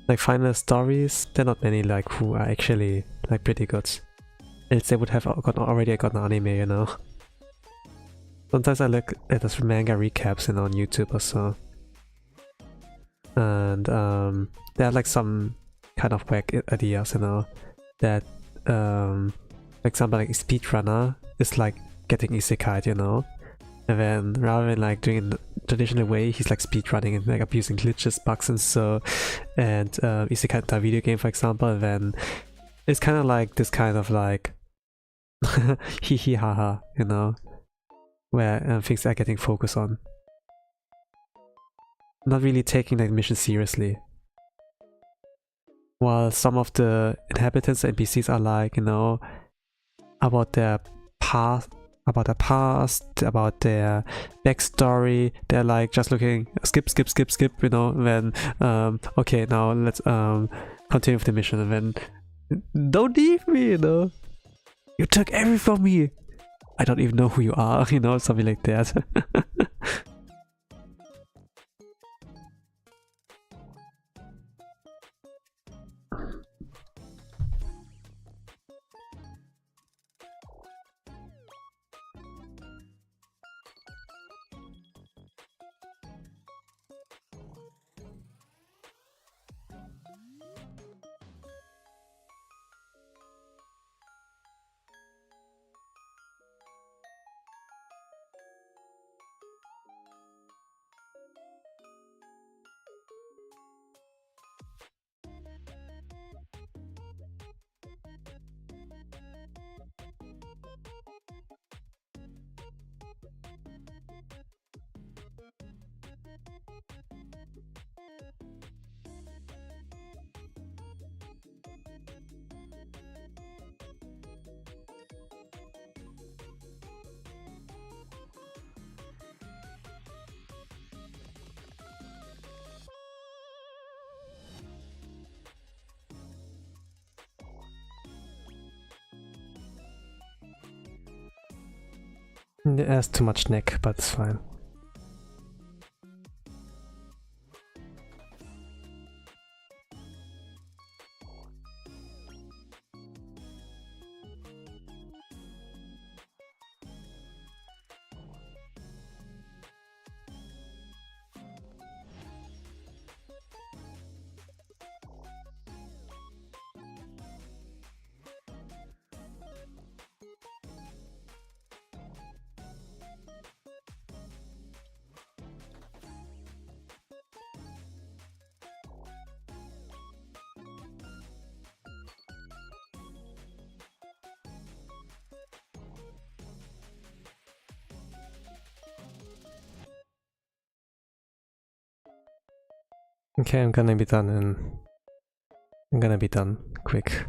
Like final stories, there are not many like who are actually like pretty good. Else they would have already gotten anime, you know. Sometimes I look at those manga recaps, you know, on YouTube or so. And there are like some kind of whack ideas, you know. That, for example, like a speedrunner is like getting isekai, you know? And then rather than like doing it the traditional way, he's like speedrunning and like abusing glitches, bugs and so, and isekai into a video game, for example, and then it's kind of like this kind of like hee hee ha ha, you know? Where things are getting focused on. Not really taking that mission seriously. While some of the inhabitants, NPCs are like, you know, about their past, about their backstory, they're like just looking, skip, you know, then, okay, now let's continue with the mission, and then, don't leave me, you know, you took everything from me, I don't even know who you are, you know, something like that. It has too much neck, but it's fine. Okay, I'm gonna be done quick.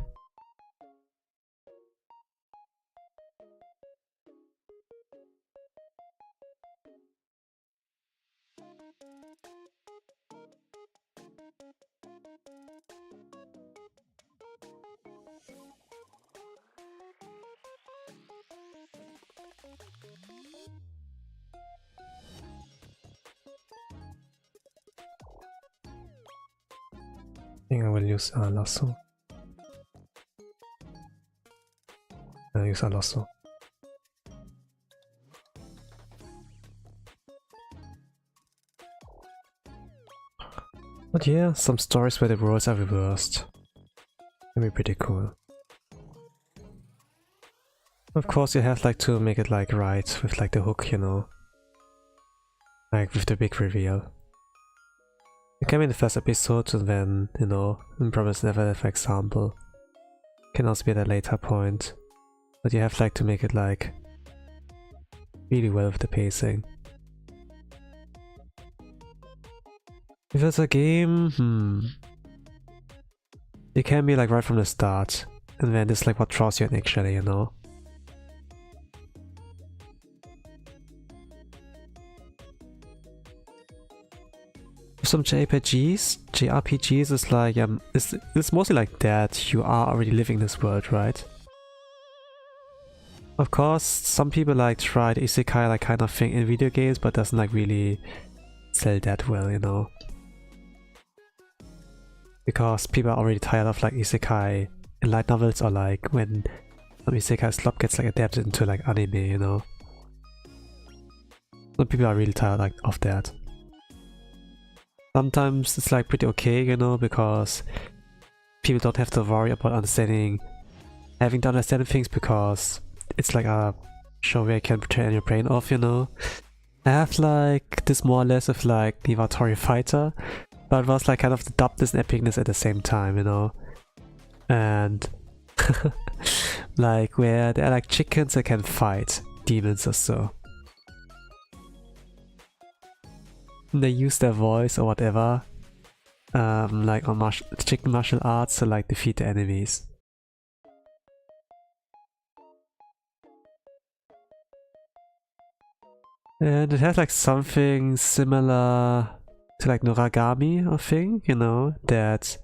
I think I will use lasso. I'll use a lasso. But yeah, some stories where the roles are reversed. That'd be pretty cool. Of course you have like to make it like right with like the hook, you know. Like with the big reveal. It can be in the first episode and then, you know, in Promise Never, for example. Can also be at a later point. But you have like to make it like really well with the pacing. If it's a game, it can be like right from the start. And then it's like what draws you in actually, you know. Some JRPGs is like, it's mostly like that, you are already living this world, right? Of course, some people like try the isekai like kind of thing in video games, but doesn't like really sell that well, you know? Because people are already tired of like isekai in light novels, or like when some isekai slop gets like adapted into like anime, you know? Some people are really tired like of that. Sometimes it's like pretty okay, you know, because people don't have to worry about having to understand things, because it's like a show where you can turn your brain off, you know. I have like this more or less with like Niwatori Fighter, but it was like kind of the dubness and epicness at the same time, you know. And like where there are like chickens that can fight demons or so. They use their voice or whatever, like on chicken martial arts to like defeat the enemies. And it has like something similar to like Noragami or thing, you know, that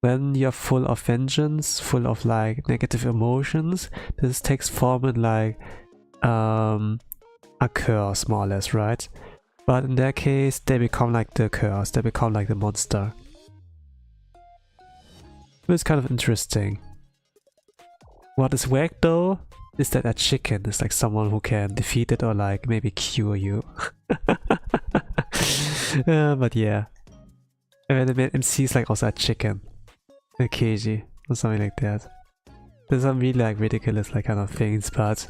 when you're full of vengeance, full of like negative emotions, this takes form in like a curse more or less, right? But in their case, they become like the curse, they become like the monster. It's kind of interesting. What is whack though, is that a chicken is like someone who can defeat it or like maybe cure you. But yeah. And then the MC is like also a chicken. A Keiji, or something like that. There's some really like ridiculous like kind of things, but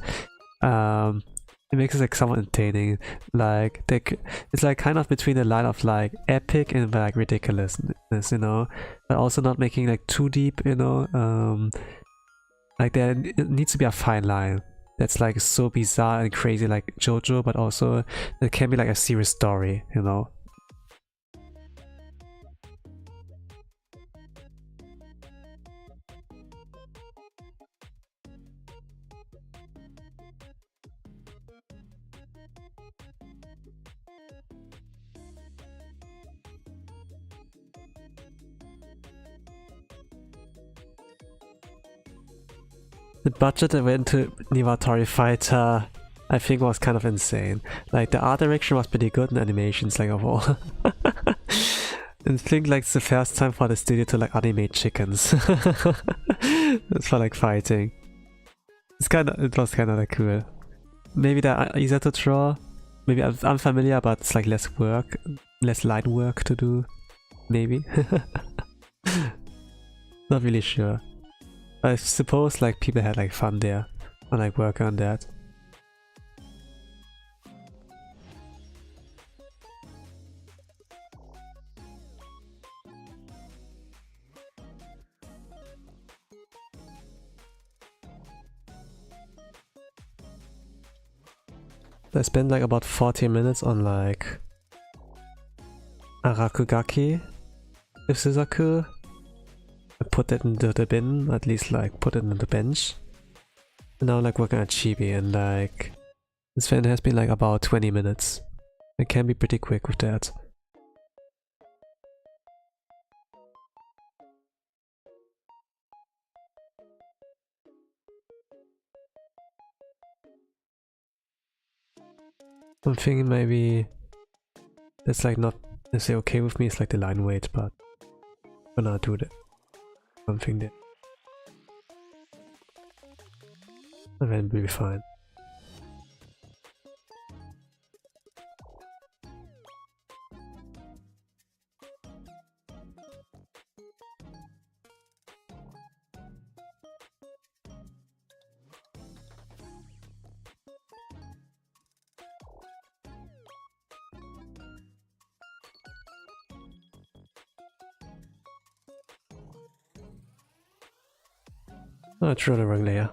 it makes it like somewhat entertaining. Like it's like kind of between the line of like epic and like ridiculousness, you know, but also not making like too deep, you know. Like there needs to be a fine line that's like so bizarre and crazy like JoJo, but also it can be like a serious story, you know. The budget that went to Niwatori Fighter I think was kind of insane. Like the art direction was pretty good and animations like overall. And I think like it's the first time for the studio to like animate chickens. It's for like fighting. It was kind of like cool. Maybe they're easier to draw. Maybe I'm familiar, but it's like less work, less line work to do. Maybe. Not really sure. I suppose like people had like fun there and like work on that. I spent like about 40 minutes on like Arakugaki with Suzaku. I put it into the bin, at least like put it on the bench. And now like working at Chibi and like this fan has been like about 20 minutes. I can be pretty quick with that. I'm thinking maybe that's like not necessarily okay with me, it's like the line weight, but I'm gonna do that. Something there. And then we'll be fine. Oh, I drew the wrong layer.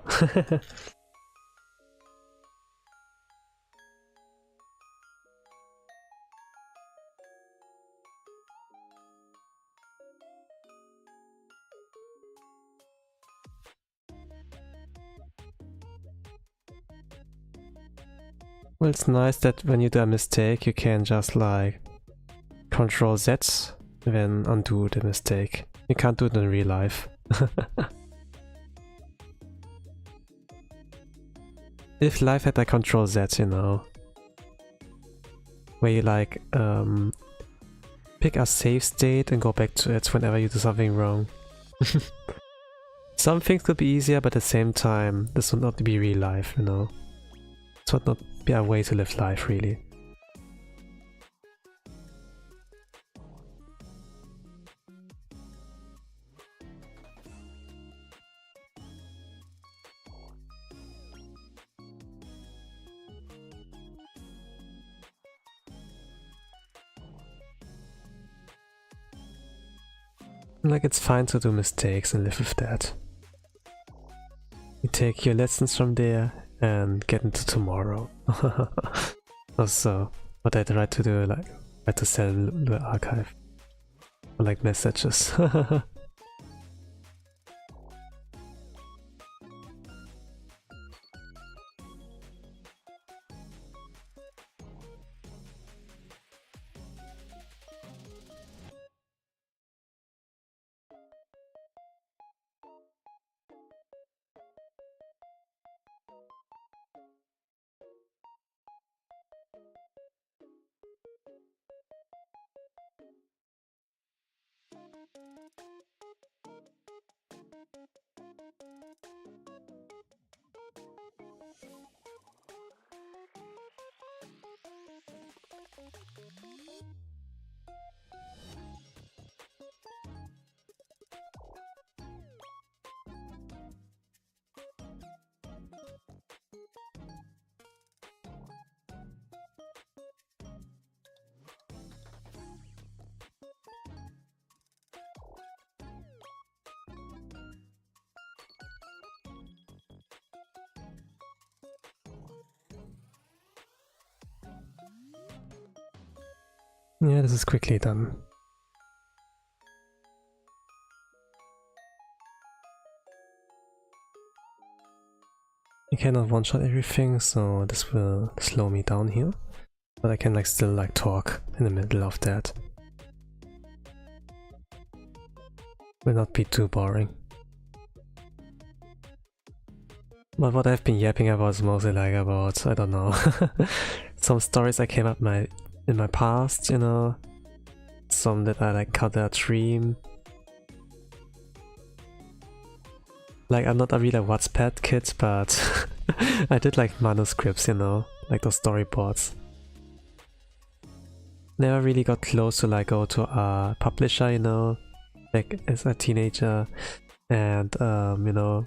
Well, it's nice that when you do a mistake, you can just like Control Z, then undo the mistake. You can't do it in real life. If life had like Control Z, you know, where you like pick a save state and go back to it whenever you do something wrong. Some things could be easier, but at the same time, this would not be real life, you know. This would not be a way to live life, really. Like, it's fine to do mistakes and live with that. You take your lessons from there and get into tomorrow. Also, what I tried to do, like, try to send the archive. Or like messages. Yeah, this is quickly done. I cannot one-shot everything, so this will slow me down here. But I can like still like talk in the middle of that. Will not be too boring. But what I've been yapping about is mostly like about, I don't know, some stories that came up in my past, you know, some that I like cut a dream. Like, I'm not a real Wattpad kid, but I did like manuscripts, you know, like those storyboards. Never really got close to like go to a publisher, you know, like as a teenager, and you know,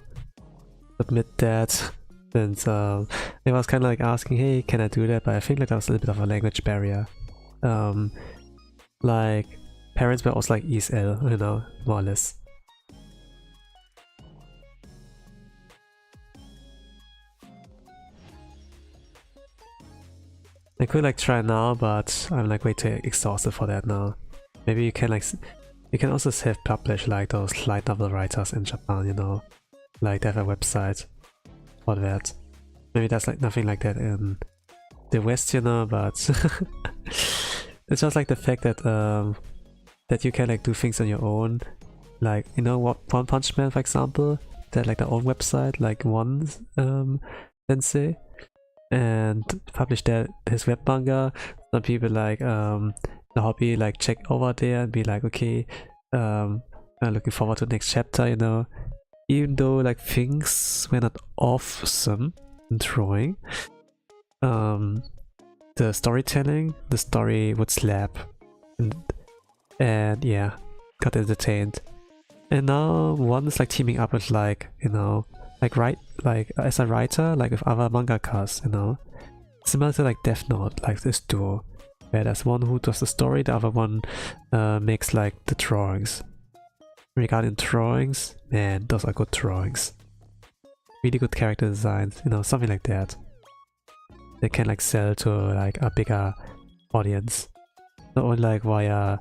submit that. And I was kind of like asking, hey, can I do that? But I think like that was a little bit of a language barrier. Like parents were also like ESL, you know, more or less. I could like try now, but I'm like way too exhausted for that now. Maybe you can like, you can also self-publish like those light novel writers in Japan, you know, like they have a website for that. Maybe there's like nothing like that in the West, you know, but it's just like the fact that that you can like do things on your own. Like, you know, what One Punch Man, for example, they had like their own website, like one sensei, and publish his web manga. Some people like the hobby like check over there and be like, okay, I'm looking forward to the next chapter, you know. Even though like things were not awesome in drawing, the storytelling, the story would slap, and yeah, got entertained. And now one is like teaming up with like, you know, like as a writer, like with other mangakas, you know, similar to like Death Note, like this duo, where there's one who does the story, the other one makes like the drawings. Regarding drawings, man, those are good drawings. Really good character designs, you know, something like that. They can like sell to like a bigger audience, not only like via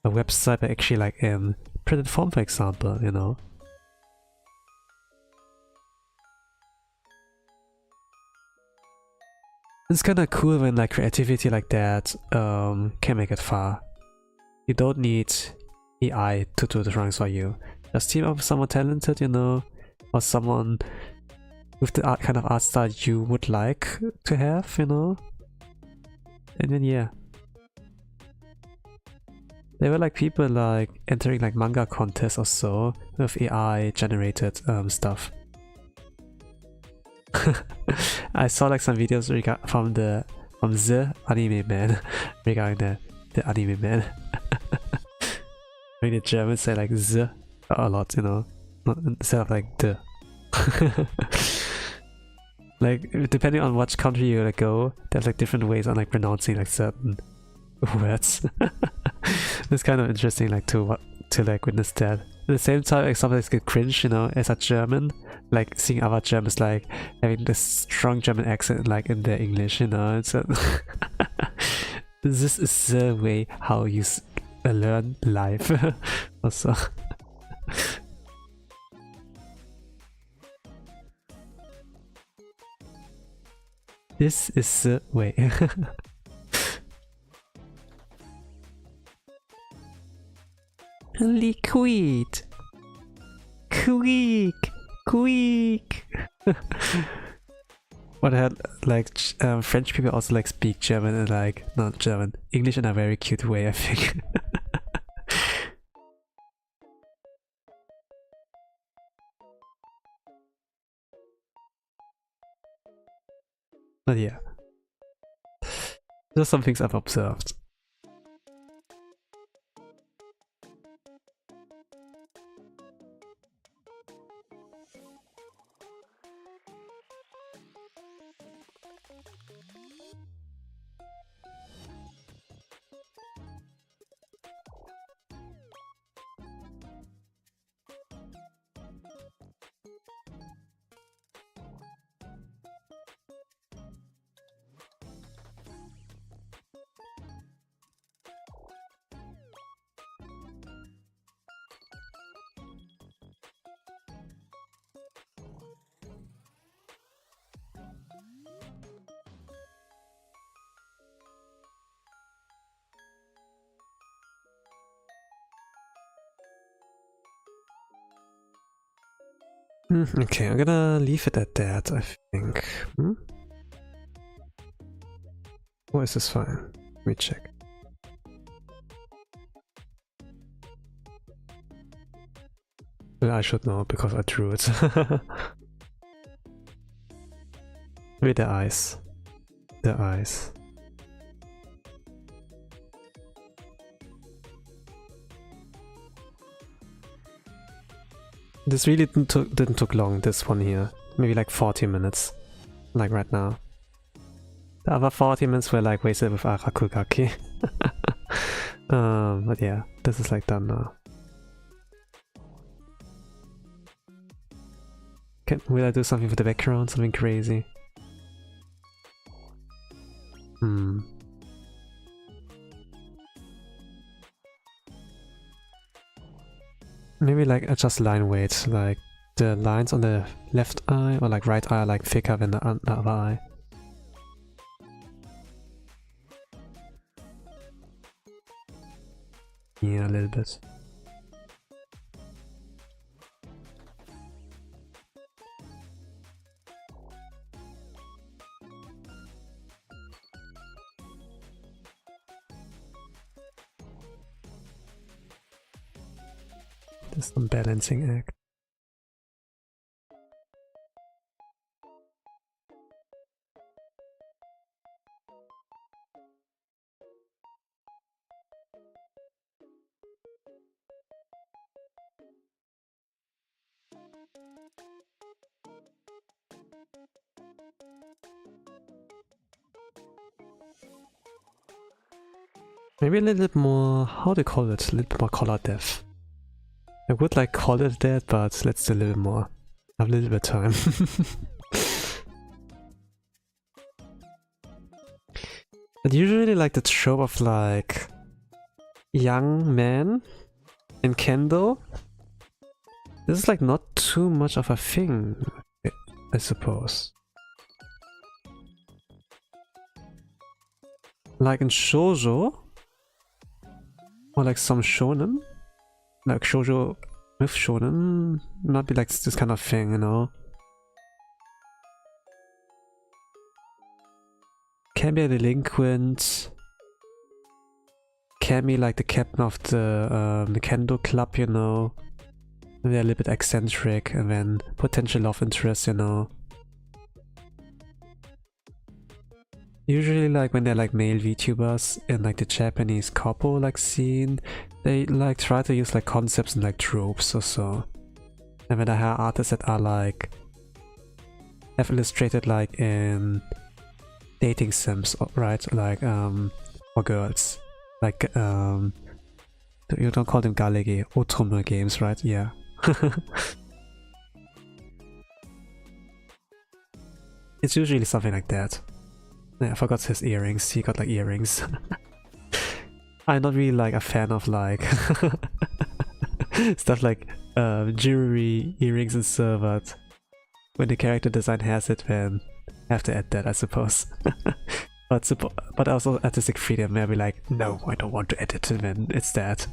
a website, but actually like in printed form, for example, you know. It's kind of cool when like creativity like that can make it far. You don't need AI to do the drawings for you. Just team up with someone talented, you know, or someone with the kind of art style you would like to have, you know. And then yeah, there were like people like entering like manga contests or so with AI generated stuff. I saw like some videos from the anime man regarding the anime man. When the Germans say like the a lot, you know, not instead of like the. Like depending on which country you like go, there's like different ways on like pronouncing like certain words. It's kind of interesting like to like witness that. At the same time, like sometimes get cringe, you know, as a German, like seeing other Germans like having this strong German accent like in their English, you know. It's this is the way how you learn life. Also. This is the way. Liquid! Quick! Quick! What I had like French people also like speak German and like not German, English in a very cute way, I think. But yeah, those are some things I've observed. Okay, I'm gonna leave it at that, I think. Or is this fine? Let me check. Well, I should know because I drew it. With the eyes. The eyes. This really didn't took long, this one here. Maybe like 40 minutes. Like right now. The other 40 minutes were like wasted with Arakugaki. But yeah, this is like done now. Will I do something for the background? Something crazy? Maybe like adjust line weight, like the lines on the left eye or like right eye are like thicker than the other eye. Yeah, a little bit. Just some balancing act. Maybe a little bit more, how do you call it? A little bit more color depth. I would like call it that, but let's do a little bit more. I have a little bit of time. But usually like the trope of like young man in kendo, this is like not too much of a thing, I suppose. Like in shoujo, or like some shonen, like shoujo with shonen, might be like this kind of thing, you know? Can be a delinquent, can be like the captain of the kendo club, you know? They're a little bit eccentric, and then potential love interest, you know? Usually like when they're like male VTubers in like the Japanese couple like scene, they like try to use like concepts and like tropes or so. And when I have artists that are like have illustrated like in dating sims, right? Like for girls. Like you don't call them galegi, otome games, right? Yeah. It's usually something like that. Yeah, I forgot his earrings. He got like earrings. I'm not really like a fan of like stuff like jewelry, earrings and so, but when the character design has it, then I have to add that, I suppose. but also artistic freedom, where I'll be like, no, I don't want to edit, and then it's that.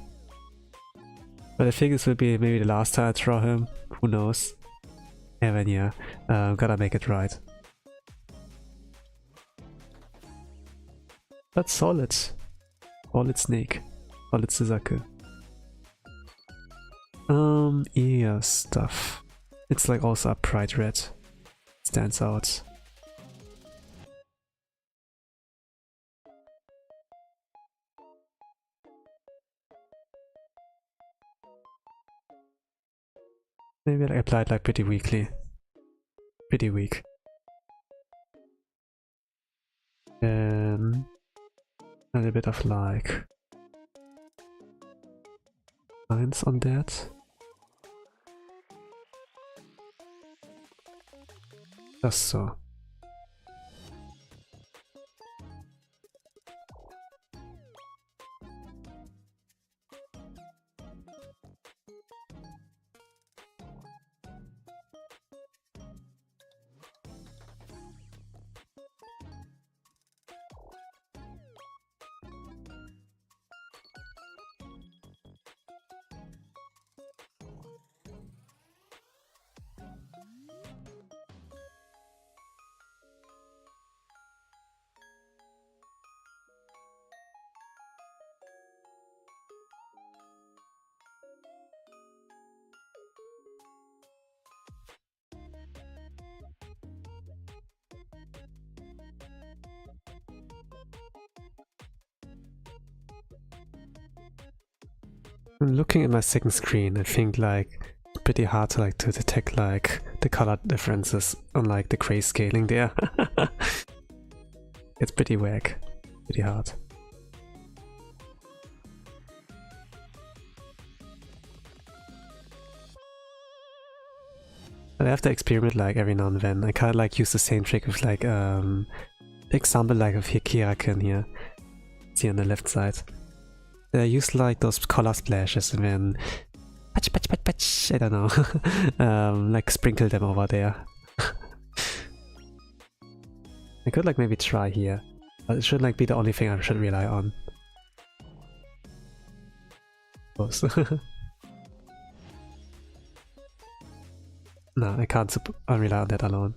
But I think this will be maybe the last time I draw him. Who knows? And then yeah, gotta make it right. That's solid. Solid snake. Solid Suzaku. Ear stuff. It's like also a bright red. Stands out. Maybe I applied like pretty weakly. Pretty weak. And a little bit of like lines on that. Just so. Looking at my second screen, I think like it's pretty hard to to detect like the color differences on like the grayscaling there. It's pretty whack, pretty hard. But I have to experiment like every now and then. I can't like use the same trick with like example like of Kirakin here. See on the left side. I use like those color splashes and then patch, patch, patch, patch, I don't know. Like sprinkle them over there. I could like maybe try here, but it should like be the only thing I should rely on. No, I can't rely on that alone.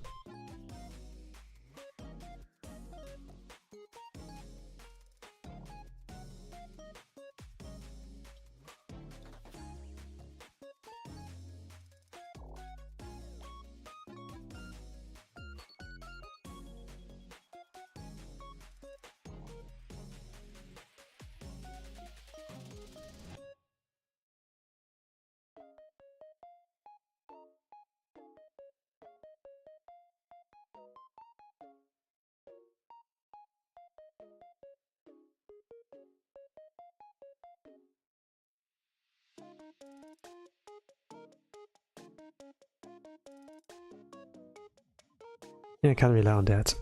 Yeah, I can't rely on that.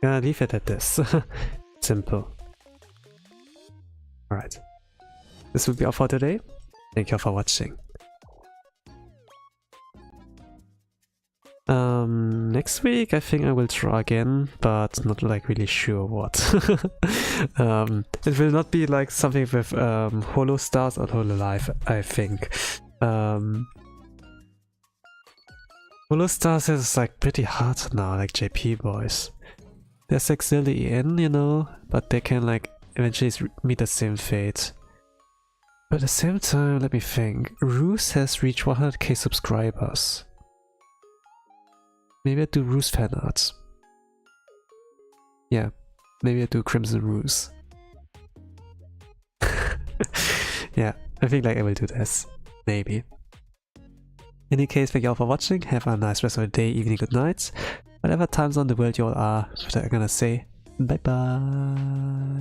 Gonna leave it at this. Simple. Alright. This will be all for today. Thank you all for watching. Next week I think I will draw again, but not like really sure what. It will not be like something with Holostars or Hololive, I think. Holostars is like pretty hard now, like JP boys. There's like still the EN, you know, but they can like eventually meet the same fate. But at the same time, let me think. Ruse has reached 100k subscribers. Maybe I do Ruse fan art. Yeah, maybe I do Crimson Ruse. Yeah, I think like I will do this. Maybe. In any case, thank you all for watching. Have a nice rest of the day, evening, good night. Whatever time zone in the world you all are, what I'm gonna say. Bye bye.